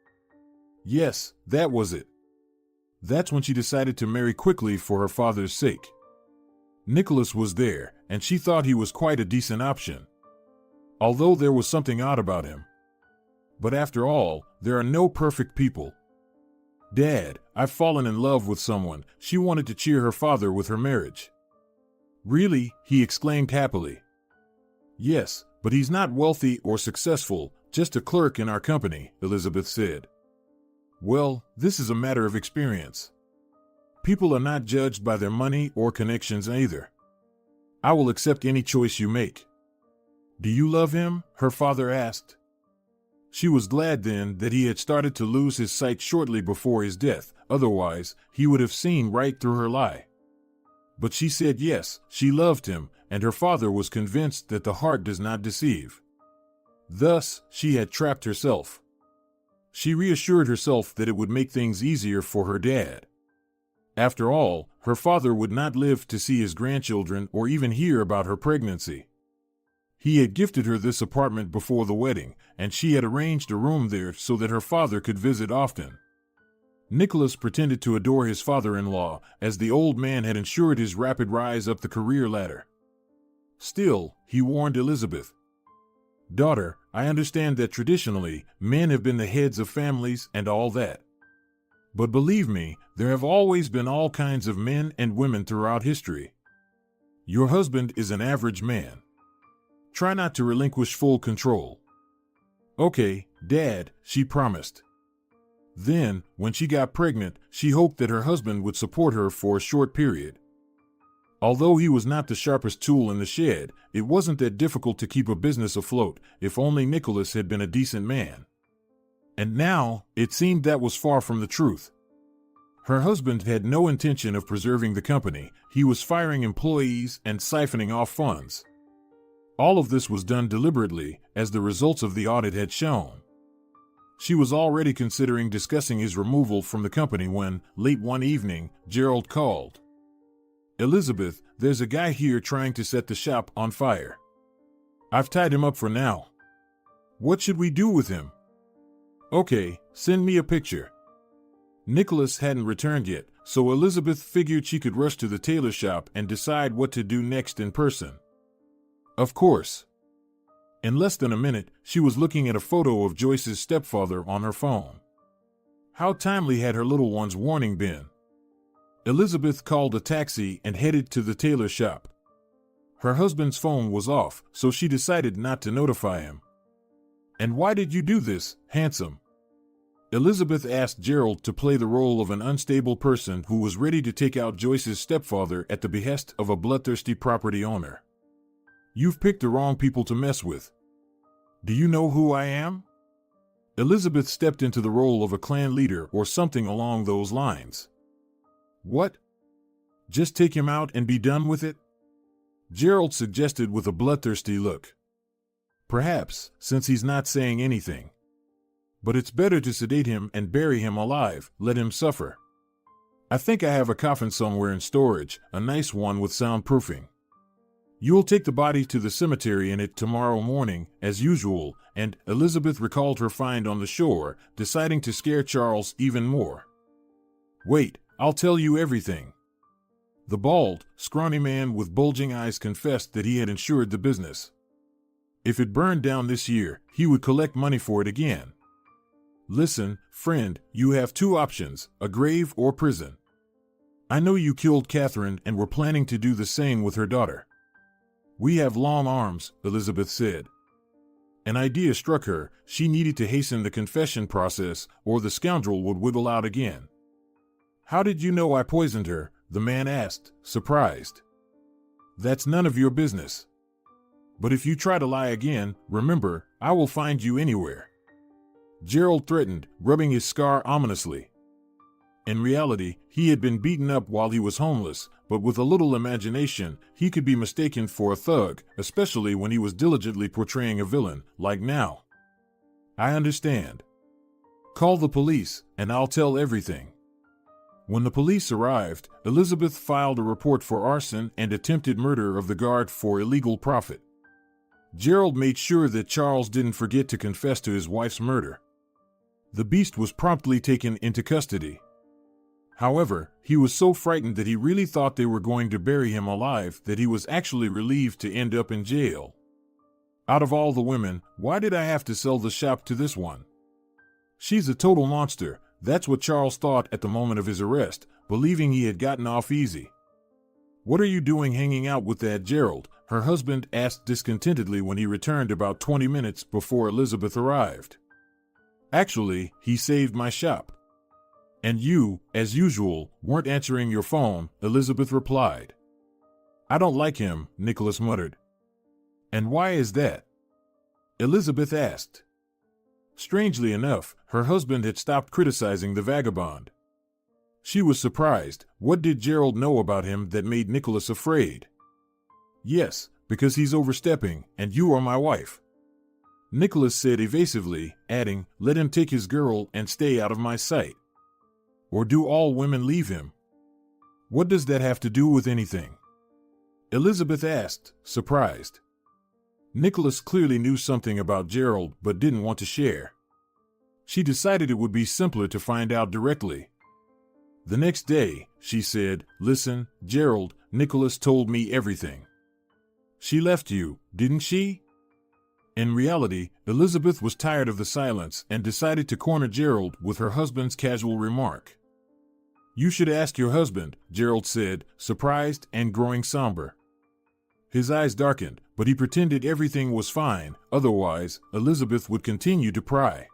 Yes, that was it. That's when she decided to marry quickly for her father's sake. Nicholas was there, and she thought he was quite a decent option. Although there was something odd about him. But after all, there are no perfect people. "Dad, I've fallen in love with someone," she wanted to cheer her father with her marriage. "Really?" he exclaimed happily. "Yes, but he's not wealthy or successful, just a clerk in our company," Elizabeth said. "Well, this is a matter of experience. People are not judged by their money or connections either. I will accept any choice you make." "Do you love him?" her father asked. She was glad then that he had started to lose his sight shortly before his death, otherwise he would have seen right through her lie. But she said yes, she loved him, and her father was convinced that the heart does not deceive. Thus, she had trapped herself. She reassured herself that it would make things easier for her dad. After all, her father would not live to see his grandchildren or even hear about her pregnancy. He had gifted her this apartment before the wedding, and she had arranged a room there so that her father could visit often. Nicholas pretended to adore his father-in-law, as the old man had ensured his rapid rise up the career ladder. Still, he warned Elizabeth, "Daughter, I understand that traditionally, men have been the heads of families and all that. But believe me, there have always been all kinds of men and women throughout history. Your husband is an average man. Try not to relinquish full control." "Okay, Dad," she promised. Then, when she got pregnant, she hoped that her husband would support her for a short period. Although he was not the sharpest tool in the shed, it wasn't that difficult to keep a business afloat if only Nicholas had been a decent man. And now, it seemed that was far from the truth. Her husband had no intention of preserving the company. He was firing employees and siphoning off funds. All of this was done deliberately, as the results of the audit had shown. She was already considering discussing his removal from the company when, late one evening, Gerald called. "Elizabeth, there's a guy here trying to set the shop on fire. I've tied him up for now. What should we do with him?" "Okay, send me a picture." Nicholas hadn't returned yet, so Elizabeth figured she could rush to the tailor shop and decide what to do next in person. Of course. In less than a minute, she was looking at a photo of Joyce's stepfather on her phone. How timely had her little one's warning been? Elizabeth called a taxi and headed to the tailor shop. Her husband's phone was off, so she decided not to notify him. "And why did you do this, handsome?" Elizabeth asked Gerald to play the role of an unstable person who was ready to take out Joyce's stepfather at the behest of a bloodthirsty property owner. "You've picked the wrong people to mess with. Do you know who I am?" Elizabeth stepped into the role of a clan leader or something along those lines. "What? Just take him out and be done with it?" Gerald suggested with a bloodthirsty look. "Perhaps, since he's not saying anything. But it's better to sedate him and bury him alive, let him suffer. I think I have a coffin somewhere in storage, a nice one with soundproofing. You'll take the body to the cemetery in it tomorrow morning, as usual," and Elizabeth recalled her find on the shore, deciding to scare Charles even more. "Wait, I'll tell you everything." The bald, scrawny man with bulging eyes confessed that he had insured the business. If it burned down this year, he would collect money for it again. "Listen, friend, you have two options, a grave or prison. I know you killed Catherine and were planning to do the same with her daughter." "We have long arms," Elizabeth said. An idea struck her. She needed to hasten the confession process, or the scoundrel would wiggle out again. "How did you know I poisoned her?" the man asked, surprised. "That's none of your business. But if you try to lie again, remember, I will find you anywhere," Gerald threatened, rubbing his scar ominously. In reality, he had been beaten up while he was homeless, but with a little imagination, he could be mistaken for a thug, especially when he was diligently portraying a villain, like now. "I understand. Call the police, and I'll tell everything." When the police arrived, Elizabeth filed a report for arson and attempted murder of the guard for illegal profit. Gerald made sure that Charles didn't forget to confess to his wife's murder. The beast was promptly taken into custody. However, he was so frightened that he really thought they were going to bury him alive that he was actually relieved to end up in jail. Out of all the women, why did I have to sell the shop to this one? She's a total monster. That's what Charles thought at the moment of his arrest, believing he had gotten off easy. "What are you doing hanging out with that Gerald?" her husband asked discontentedly when he returned about 20 minutes before Elizabeth arrived. "Actually, he saved my shop." "And you, as usual, weren't answering your phone," Elizabeth replied. "I don't like him," Nicholas muttered. "And why is that?" Elizabeth asked. Strangely enough, her husband had stopped criticizing the vagabond. She was surprised. What did Gerald know about him that made Nicholas afraid? "Yes, because he's overstepping, and you are my wife," Nicholas said evasively, adding, "Let him take his girl and stay out of my sight." "Or do all women leave him?" "What does that have to do with anything?" Elizabeth asked, surprised. Nicholas clearly knew something about Gerald but didn't want to share. She decided it would be simpler to find out directly. "The next day," she said, "Listen, Gerald, Nicholas told me everything. She left you, didn't she?" In reality, Elizabeth was tired of the silence and decided to corner Gerald with her husband's casual remark. "You should ask your husband," Gerald said, surprised and growing somber. His eyes darkened, but he pretended everything was fine, otherwise, Elizabeth would continue to pry.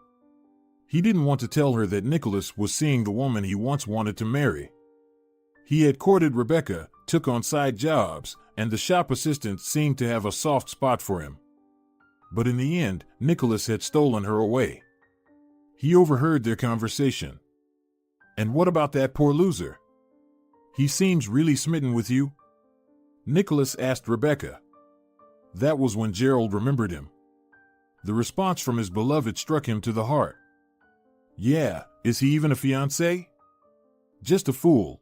He didn't want to tell her that Nicholas was seeing the woman he once wanted to marry. He had courted Rebecca, took on side jobs, and the shop assistant seemed to have a soft spot for him. But in the end, Nicholas had stolen her away. He overheard their conversation. "And what about that poor loser? He seems really smitten with you?" Nicholas asked Rebecca. That was when Gerald remembered him. The response from his beloved struck him to the heart. "Yeah, is he even a fiancé?" "Just a fool.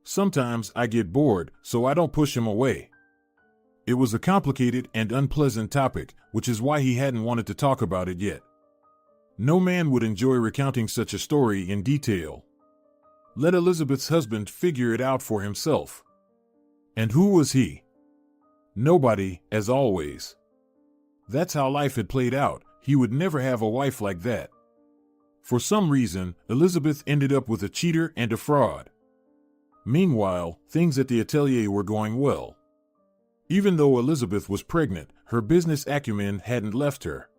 Sometimes I get bored, so I don't push him away." It was a complicated and unpleasant topic, which is why he hadn't wanted to talk about it yet. No man would enjoy recounting such a story in detail. Let Elizabeth's husband figure it out for himself. And who was he? Nobody, as always. That's how life had played out. He would never have a wife like that. For some reason, Elizabeth ended up with a cheater and a fraud. Meanwhile, things at the atelier were going well. Even though Elizabeth was pregnant, her business acumen hadn't left her.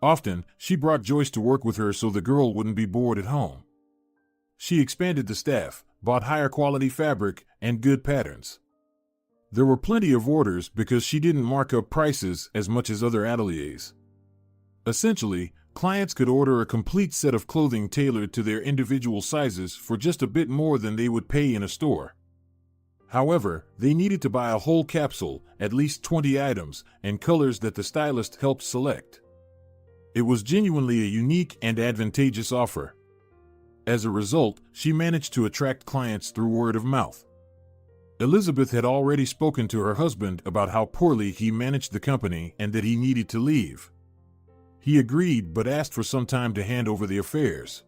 Often, she brought Joyce to work with her so the girl wouldn't be bored at home. She expanded the staff, bought higher quality fabric, and good patterns. There were plenty of orders because she didn't mark up prices as much as other ateliers. Essentially, clients could order a complete set of clothing tailored to their individual sizes for just a bit more than they would pay in a store. However, they needed to buy a whole capsule, at least 20 items, and colors that the stylist helped select. It was genuinely a unique and advantageous offer. As a result, she managed to attract clients through word of mouth. Elizabeth had already spoken to her husband about how poorly he managed the company and that he needed to leave. He agreed but asked for some time to hand over the affairs.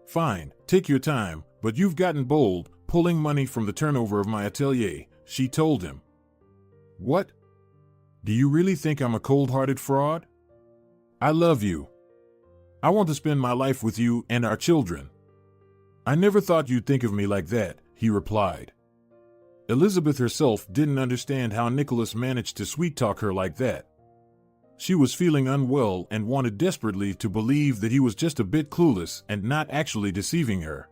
"Fine, take your time, but you've gotten bold, pulling money from the turnover of my atelier," she told him. "What? Do you really think I'm a cold-hearted fraud? I love you. I want to spend my life with you and our children." "I never thought you'd think of me like that," he replied. Elizabeth herself didn't understand how Nicholas managed to sweet-talk her like that. She was feeling unwell and wanted desperately to believe that he was just a bit clueless and not actually deceiving her.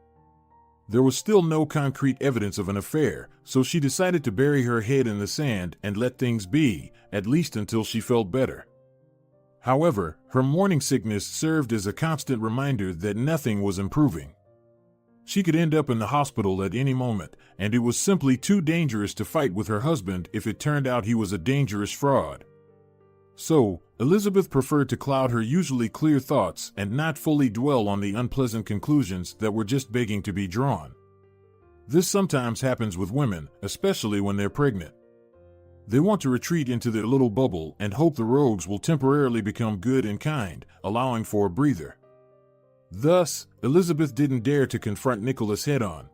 There was still no concrete evidence of an affair, so she decided to bury her head in the sand and let things be, at least until she felt better. However, her morning sickness served as a constant reminder that nothing was improving. She could end up in the hospital at any moment, and it was simply too dangerous to fight with her husband if it turned out he was a dangerous fraud. So, Elizabeth preferred to cloud her usually clear thoughts and not fully dwell on the unpleasant conclusions that were just begging to be drawn. This sometimes happens with women, especially when they're pregnant. They want to retreat into their little bubble and hope the rogues will temporarily become good and kind, allowing for a breather. Thus, Elizabeth didn't dare to confront Nicholas head-on.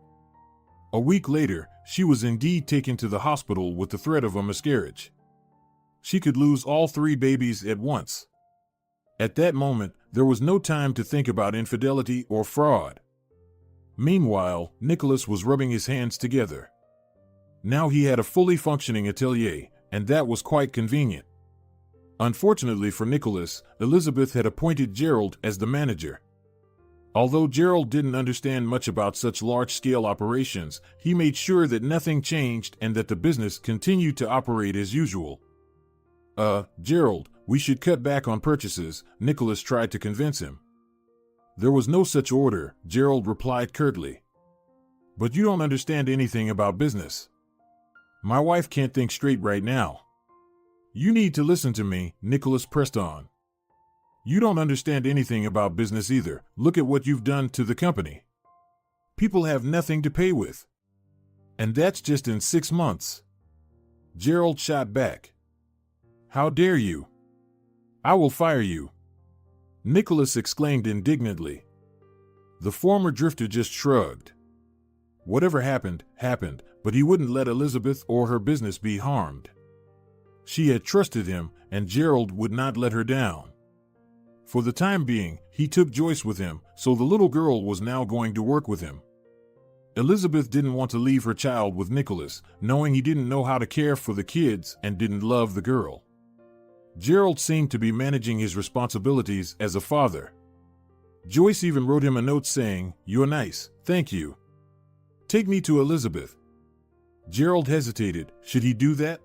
A week later, she was indeed taken to the hospital with the threat of a miscarriage. She could lose all 3 babies at once. At that moment, there was no time to think about infidelity or fraud. Meanwhile, Nicholas was rubbing his hands together. Now he had a fully functioning atelier, and that was quite convenient. Unfortunately for Nicholas, Elizabeth had appointed Gerald as the manager. Although Gerald didn't understand much about such large-scale operations, he made sure that nothing changed and that the business continued to operate as usual. Gerald, we should cut back on purchases," Nicholas tried to convince him. "There was no such order," Gerald replied curtly. "But you don't understand anything about business. My wife can't think straight right now." "You need to listen to me," Nicholas pressed on. "You don't understand anything about business either. Look at what you've done to the company. People have nothing to pay with. And that's just in 6 months." Gerald shot back. "How dare you? I will fire you," Nicholas exclaimed indignantly. The former drifter just shrugged. Whatever happened, happened, but he wouldn't let Elizabeth or her business be harmed. She had trusted him, and Gerald would not let her down. For the time being, he took Joyce with him, so the little girl was now going to work with him. Elizabeth didn't want to leave her child with Nicholas, knowing he didn't know how to care for the kids and didn't love the girl. Gerald seemed to be managing his responsibilities as a father. Joyce even wrote him a note saying, "You're nice, thank you. Take me to Elizabeth." Gerald hesitated. Should he do that?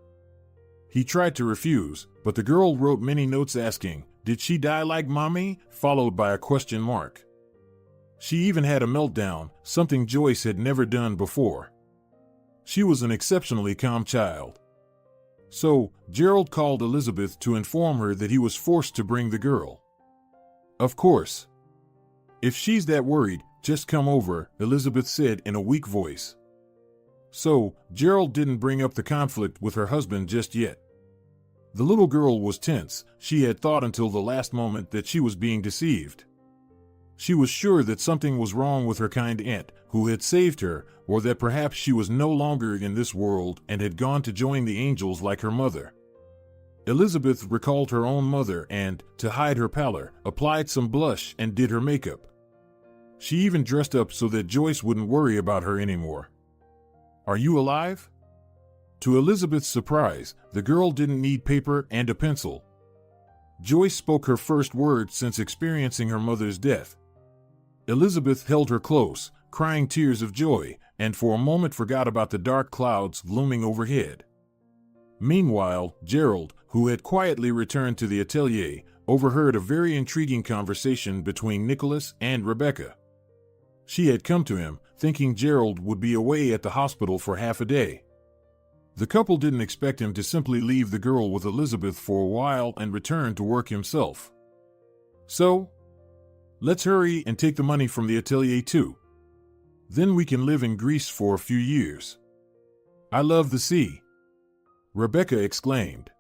He tried to refuse, but the girl wrote many notes asking, "Did she die like Mommy?" followed by a question mark. She even had a meltdown, something Joyce had never done before. She was an exceptionally calm child. So, Gerald called Elizabeth to inform her that he was forced to bring the girl. Of course. "If she's that worried, just come over," Elizabeth said in a weak voice. So, Gerald didn't bring up the conflict with her husband just yet. The little girl was tense. She had thought until the last moment that she was being deceived. She was sure that something was wrong with her kind aunt, who had saved her, or that perhaps she was no longer in this world and had gone to join the angels like her mother. Elizabeth recalled her own mother and, to hide her pallor, applied some blush and did her makeup. She even dressed up so that Joyce wouldn't worry about her anymore. "Are you alive?" To Elizabeth's surprise, the girl didn't need paper and a pencil. Joyce spoke her first words since experiencing her mother's death. Elizabeth held her close, crying tears of joy, and for a moment forgot about the dark clouds looming overhead. Meanwhile, Gerald, who had quietly returned to the atelier, overheard a very intriguing conversation between Nicholas and Rebecca. She had come to him, thinking Gerald would be away at the hospital for half a day. The couple didn't expect him to simply leave the girl with Elizabeth for a while and return to work himself. "So, let's hurry and take the money from the atelier too. Then we can live in Greece for a few years. I love the sea," Rebecca exclaimed.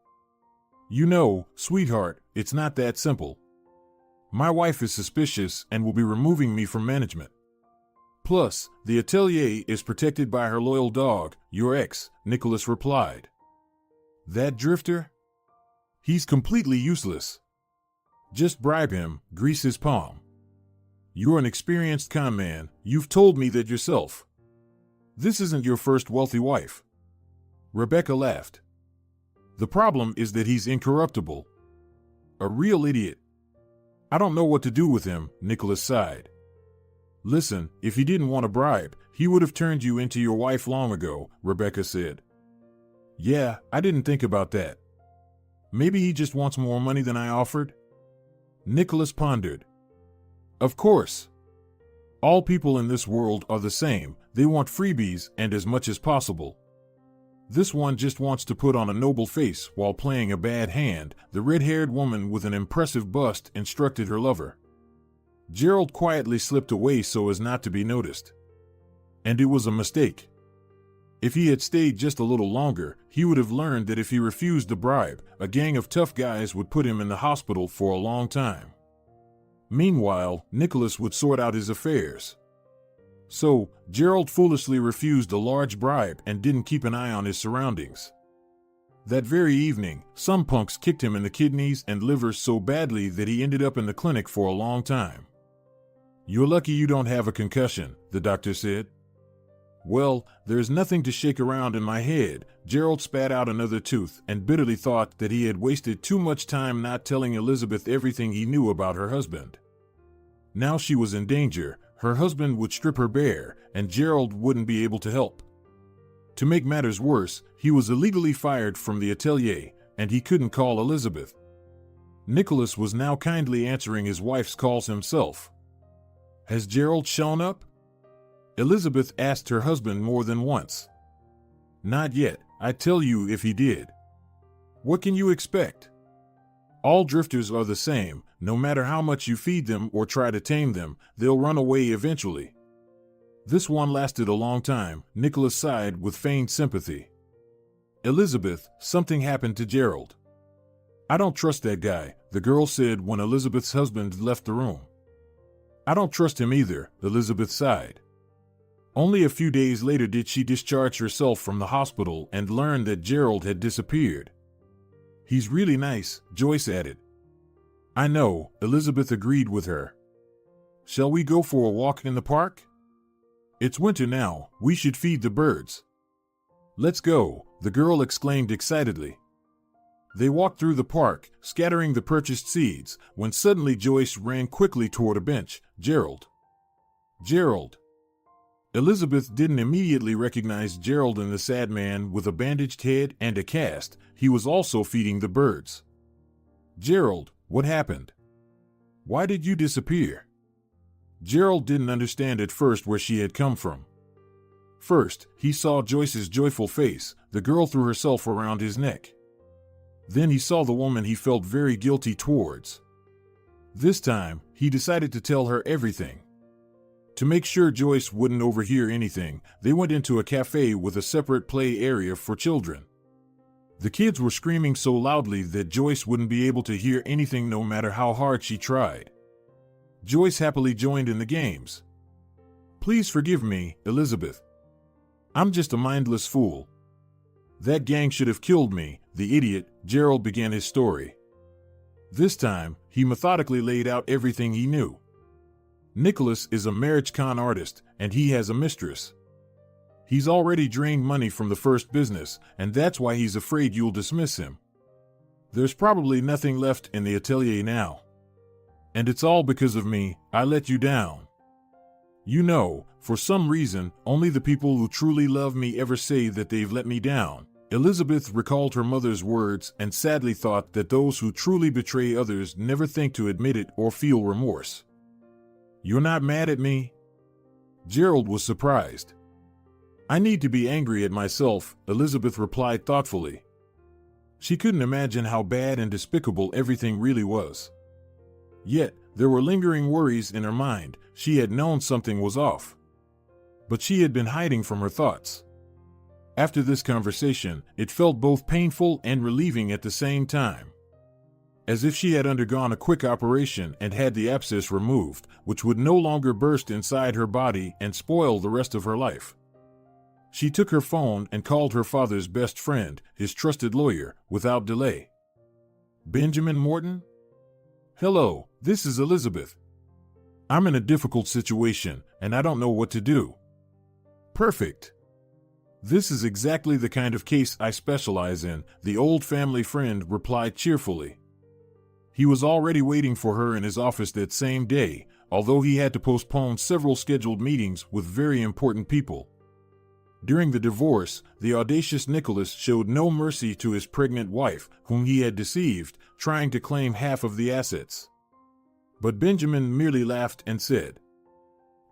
"You know, sweetheart, it's not that simple. My wife is suspicious and will be removing me from management. Plus, the atelier is protected by her loyal dog, your ex," Nicholas replied. "That drifter? He's completely useless. Just bribe him, grease his palm. You're an experienced con man, you've told me that yourself. This isn't your first wealthy wife." Rebecca laughed. "The problem is that he's incorruptible. A real idiot. I don't know what to do with him," Nicholas sighed. "Listen, if he didn't want a bribe, he would have turned you into your wife long ago," Rebecca said. "Yeah, I didn't think about that. Maybe he just wants more money than I offered?" Nicholas pondered. "Of course. All people in this world are the same. They want freebies and as much as possible. This one just wants to put on a noble face while playing a bad hand," the red-haired woman with an impressive bust instructed her lover. Gerald quietly slipped away so as not to be noticed. And it was a mistake. If he had stayed just a little longer, he would have learned that if he refused the bribe, a gang of tough guys would put him in the hospital for a long time. Meanwhile, Nicholas would sort out his affairs. So, Gerald foolishly refused a large bribe and didn't keep an eye on his surroundings. That very evening, some punks kicked him in the kidneys and liver so badly that he ended up in the clinic for a long time. "You're lucky you don't have a concussion," the doctor said. "Well, there's nothing to shake around in my head." Gerald spat out another tooth and bitterly thought that he had wasted too much time not telling Elizabeth everything he knew about her husband. Now she was in danger. Her husband would strip her bare, and Gerald wouldn't be able to help. To make matters worse, he was illegally fired from the atelier, and he couldn't call Elizabeth. Nicholas was now kindly answering his wife's calls himself. "Has Gerald shown up?" Elizabeth asked her husband more than once. "Not yet. I'd tell you if he did. What can you expect? All drifters are the same. No matter how much you feed them or try to tame them, they'll run away eventually." This one lasted a long time, Nicholas sighed with feigned sympathy. "Elizabeth, something happened to Gerald." "I don't trust that guy," the girl said when Elizabeth's husband left the room. "I don't trust him either," Elizabeth sighed. Only a few days later did she discharge herself from the hospital and learn that Gerald had disappeared. "He's really nice," Joyce added. "I know," Elizabeth agreed with her. "Shall we go for a walk in the park? It's winter now, we should feed the birds." "Let's go," the girl exclaimed excitedly. They walked through the park, scattering the purchased seeds, when suddenly Joyce ran quickly toward a bench. "Gerald! Gerald!" Elizabeth didn't immediately recognize Gerald in the sad man with a bandaged head and a cast. He was also feeding the birds. "Gerald, what happened? Why did you disappear?" Gerald didn't understand at first where she had come from. First, he saw Joyce's joyful face. The girl threw herself around his neck. Then he saw the woman he felt very guilty towards. This time, he decided to tell her everything. To make sure Joyce wouldn't overhear anything, they went into a cafe with a separate play area for children. The kids were screaming so loudly that Joyce wouldn't be able to hear anything no matter how hard she tried. Joyce happily joined in the games. "Please forgive me, Elizabeth. I'm just a mindless fool. That gang should have killed me, the idiot." Gerald began his story. This time, he methodically laid out everything he knew. Nicholas is a marriage con artist, and he has a mistress. He's already drained money from the first business, and that's why he's afraid you'll dismiss him. There's probably nothing left in the atelier now. And it's all because of me. I let you down. You know, for some reason, only the people who truly love me ever say that they've let me down. Elizabeth recalled her mother's words and sadly thought that those who truly betray others never think to admit it or feel remorse. "You're not mad at me?" Gerald was surprised. "I need to be angry at myself," Elizabeth replied thoughtfully. She couldn't imagine how bad and despicable everything really was. Yet, there were lingering worries in her mind. She had known something was off. But she had been hiding from her thoughts. After this conversation, it felt both painful and relieving at the same time. As if she had undergone a quick operation and had the abscess removed, which would no longer burst inside her body and spoil the rest of her life. She took her phone and called her father's best friend, his trusted lawyer, without delay. "Benjamin Morton? Hello, this is Elizabeth. I'm in a difficult situation, and I don't know what to do." "Perfect. This is exactly the kind of case I specialize in," the old family friend replied cheerfully. He was already waiting for her in his office that same day, although he had to postpone several scheduled meetings with very important people. During the divorce, the audacious Nicholas showed no mercy to his pregnant wife, whom he had deceived, trying to claim half of the assets. But Benjamin merely laughed and said,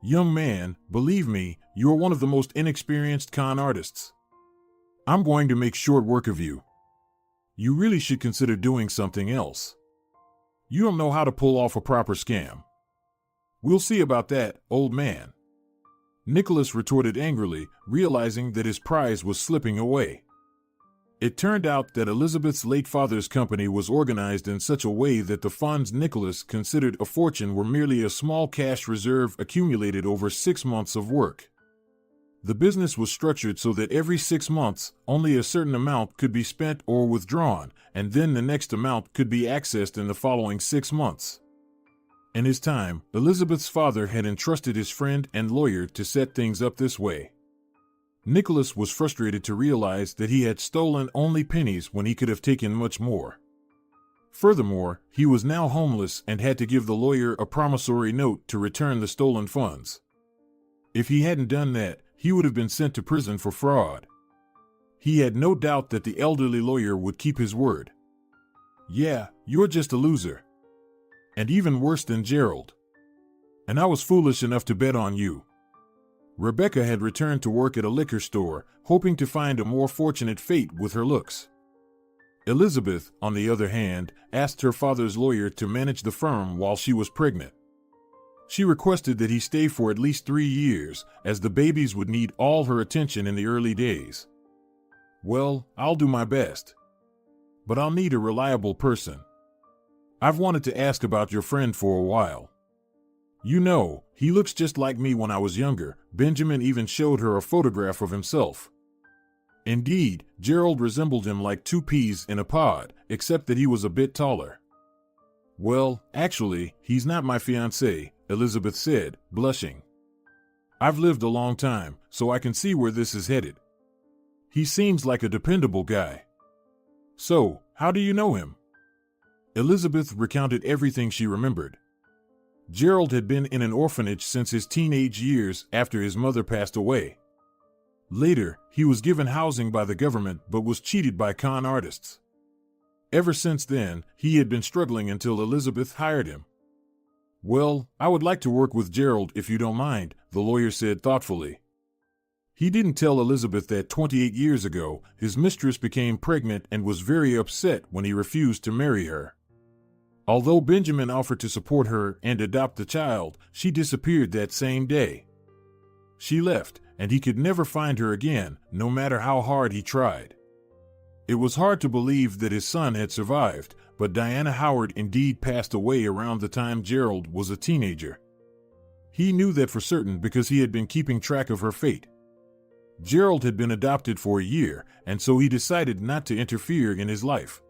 "Young man, believe me, you are one of the most inexperienced con artists. I'm going to make short work of you. You really should consider doing something else. You don't know how to pull off a proper scam." "We'll see about that, old man," Nicholas retorted angrily, realizing that his prize was slipping away. It turned out that Elizabeth's late father's company was organized in such a way that the funds Nicholas considered a fortune were merely a small cash reserve accumulated over 6 months of work. The business was structured so that every 6 months, only a certain amount could be spent or withdrawn, and then the next amount could be accessed in the following 6 months. In his time, Elizabeth's father had entrusted his friend and lawyer to set things up this way. Nicholas was frustrated to realize that he had stolen only pennies when he could have taken much more. Furthermore, he was now homeless and had to give the lawyer a promissory note to return the stolen funds. If he hadn't done that, he would have been sent to prison for fraud. He had no doubt that the elderly lawyer would keep his word. "Yeah, you're just a loser. And even worse than Gerald. And I was foolish enough to bet on you." Rebecca had returned to work at a liquor store, hoping to find a more fortunate fate with her looks. Elizabeth, on the other hand, asked her father's lawyer to manage the firm while she was pregnant. She requested that he stay for at least 3 years, as the babies would need all her attention in the early days. "Well, I'll do my best. But I'll need a reliable person. I've wanted to ask about your friend for a while. You know, he looks just like me when I was younger." Benjamin even showed her a photograph of himself. Indeed, Gerald resembled him like 2 peas in a pod, except that he was a bit taller. "Well, actually, he's not my fiancé," Elizabeth said, blushing. "I've lived a long time, so I can see where this is headed. He seems like a dependable guy." "So, how do you know him?" Elizabeth recounted everything she remembered. Gerald had been in an orphanage since his teenage years after his mother passed away. Later, he was given housing by the government but was cheated by con artists. Ever since then, he had been struggling until Elizabeth hired him. "Well, I would like to work with Gerald if you don't mind," the lawyer said thoughtfully. He didn't tell Elizabeth that 28 years ago, his mistress became pregnant and was very upset when he refused to marry her. Although Benjamin offered to support her and adopt the child, she disappeared that same day. She left, and he could never find her again, no matter how hard he tried. It was hard to believe that his son had survived, but Diana Howard indeed passed away around the time Gerald was a teenager. He knew that for certain because he had been keeping track of her fate. Gerald had been adopted for a year, and so he decided not to interfere in his life.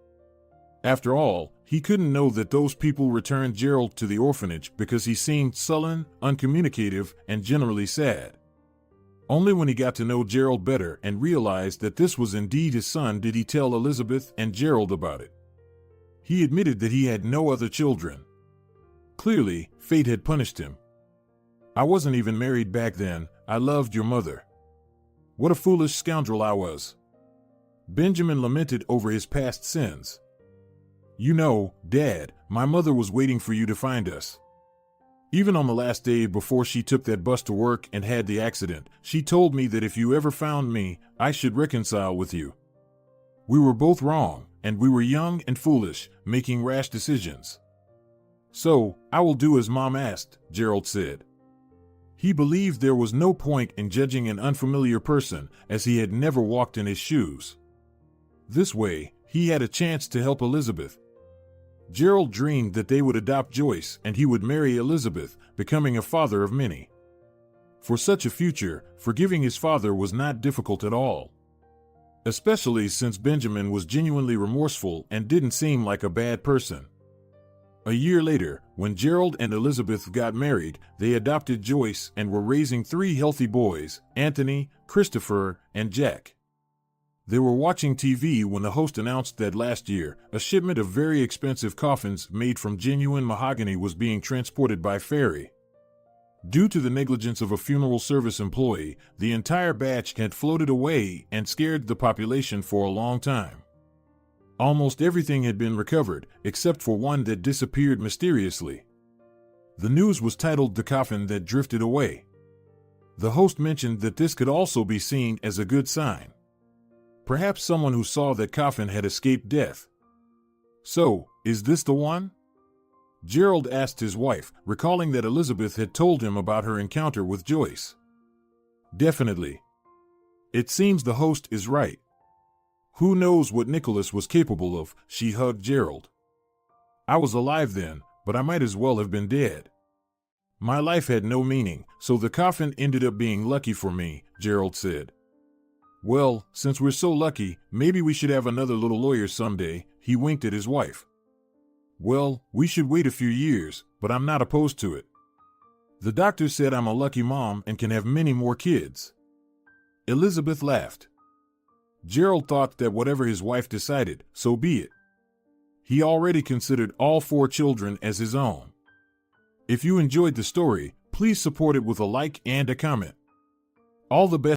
After all, he couldn't know that those people returned Gerald to the orphanage because he seemed sullen, uncommunicative, and generally sad. Only when he got to know Gerald better and realized that this was indeed his son did he tell Elizabeth and Gerald about it. He admitted that he had no other children. Clearly, fate had punished him. "I wasn't even married back then. I loved your mother. What a foolish scoundrel I was." Benjamin lamented over his past sins. "You know, Dad, my mother was waiting for you to find us. Even on the last day before she took that bus to work and had the accident, she told me that if you ever found me, I should reconcile with you. We were both wrong, and we were young and foolish, making rash decisions. So, I will do as Mom asked," Gerald said. He believed there was no point in judging an unfamiliar person, as he had never walked in his shoes. This way, he had a chance to help Elizabeth. Gerald dreamed that they would adopt Joyce and he would marry Elizabeth, becoming a father of many. For such a future, forgiving his father was not difficult at all. Especially since Benjamin was genuinely remorseful and didn't seem like a bad person. A year later, when Gerald and Elizabeth got married, they adopted Joyce and were raising 3 healthy boys, Anthony, Christopher, and Jack. They were watching TV when the host announced that last year, a shipment of very expensive coffins made from genuine mahogany was being transported by ferry. Due to the negligence of a funeral service employee, the entire batch had floated away and scared the population for a long time. Almost everything had been recovered, except for one that disappeared mysteriously. The news was titled "The Coffin That Drifted Away." The host mentioned that this could also be seen as a good sign. Perhaps someone who saw that coffin had escaped death. "So, is this the one?" Gerald asked his wife, recalling that Elizabeth had told him about her encounter with Joyce. "Definitely. It seems the host is right. Who knows what Nicholas was capable of," she hugged Gerald. "I was alive then, but I might as well have been dead. My life had no meaning, so the coffin ended up being lucky for me," Gerald said. "Well, since we're so lucky, maybe we should have another little lawyer someday," he winked at his wife. "Well, we should wait a few years, but I'm not opposed to it. The doctor said I'm a lucky mom and can have many more kids." Elizabeth laughed. Gerald thought that whatever his wife decided, so be it. He already considered all 4 children as his own. If you enjoyed the story, please support it with a like and a comment. All the best.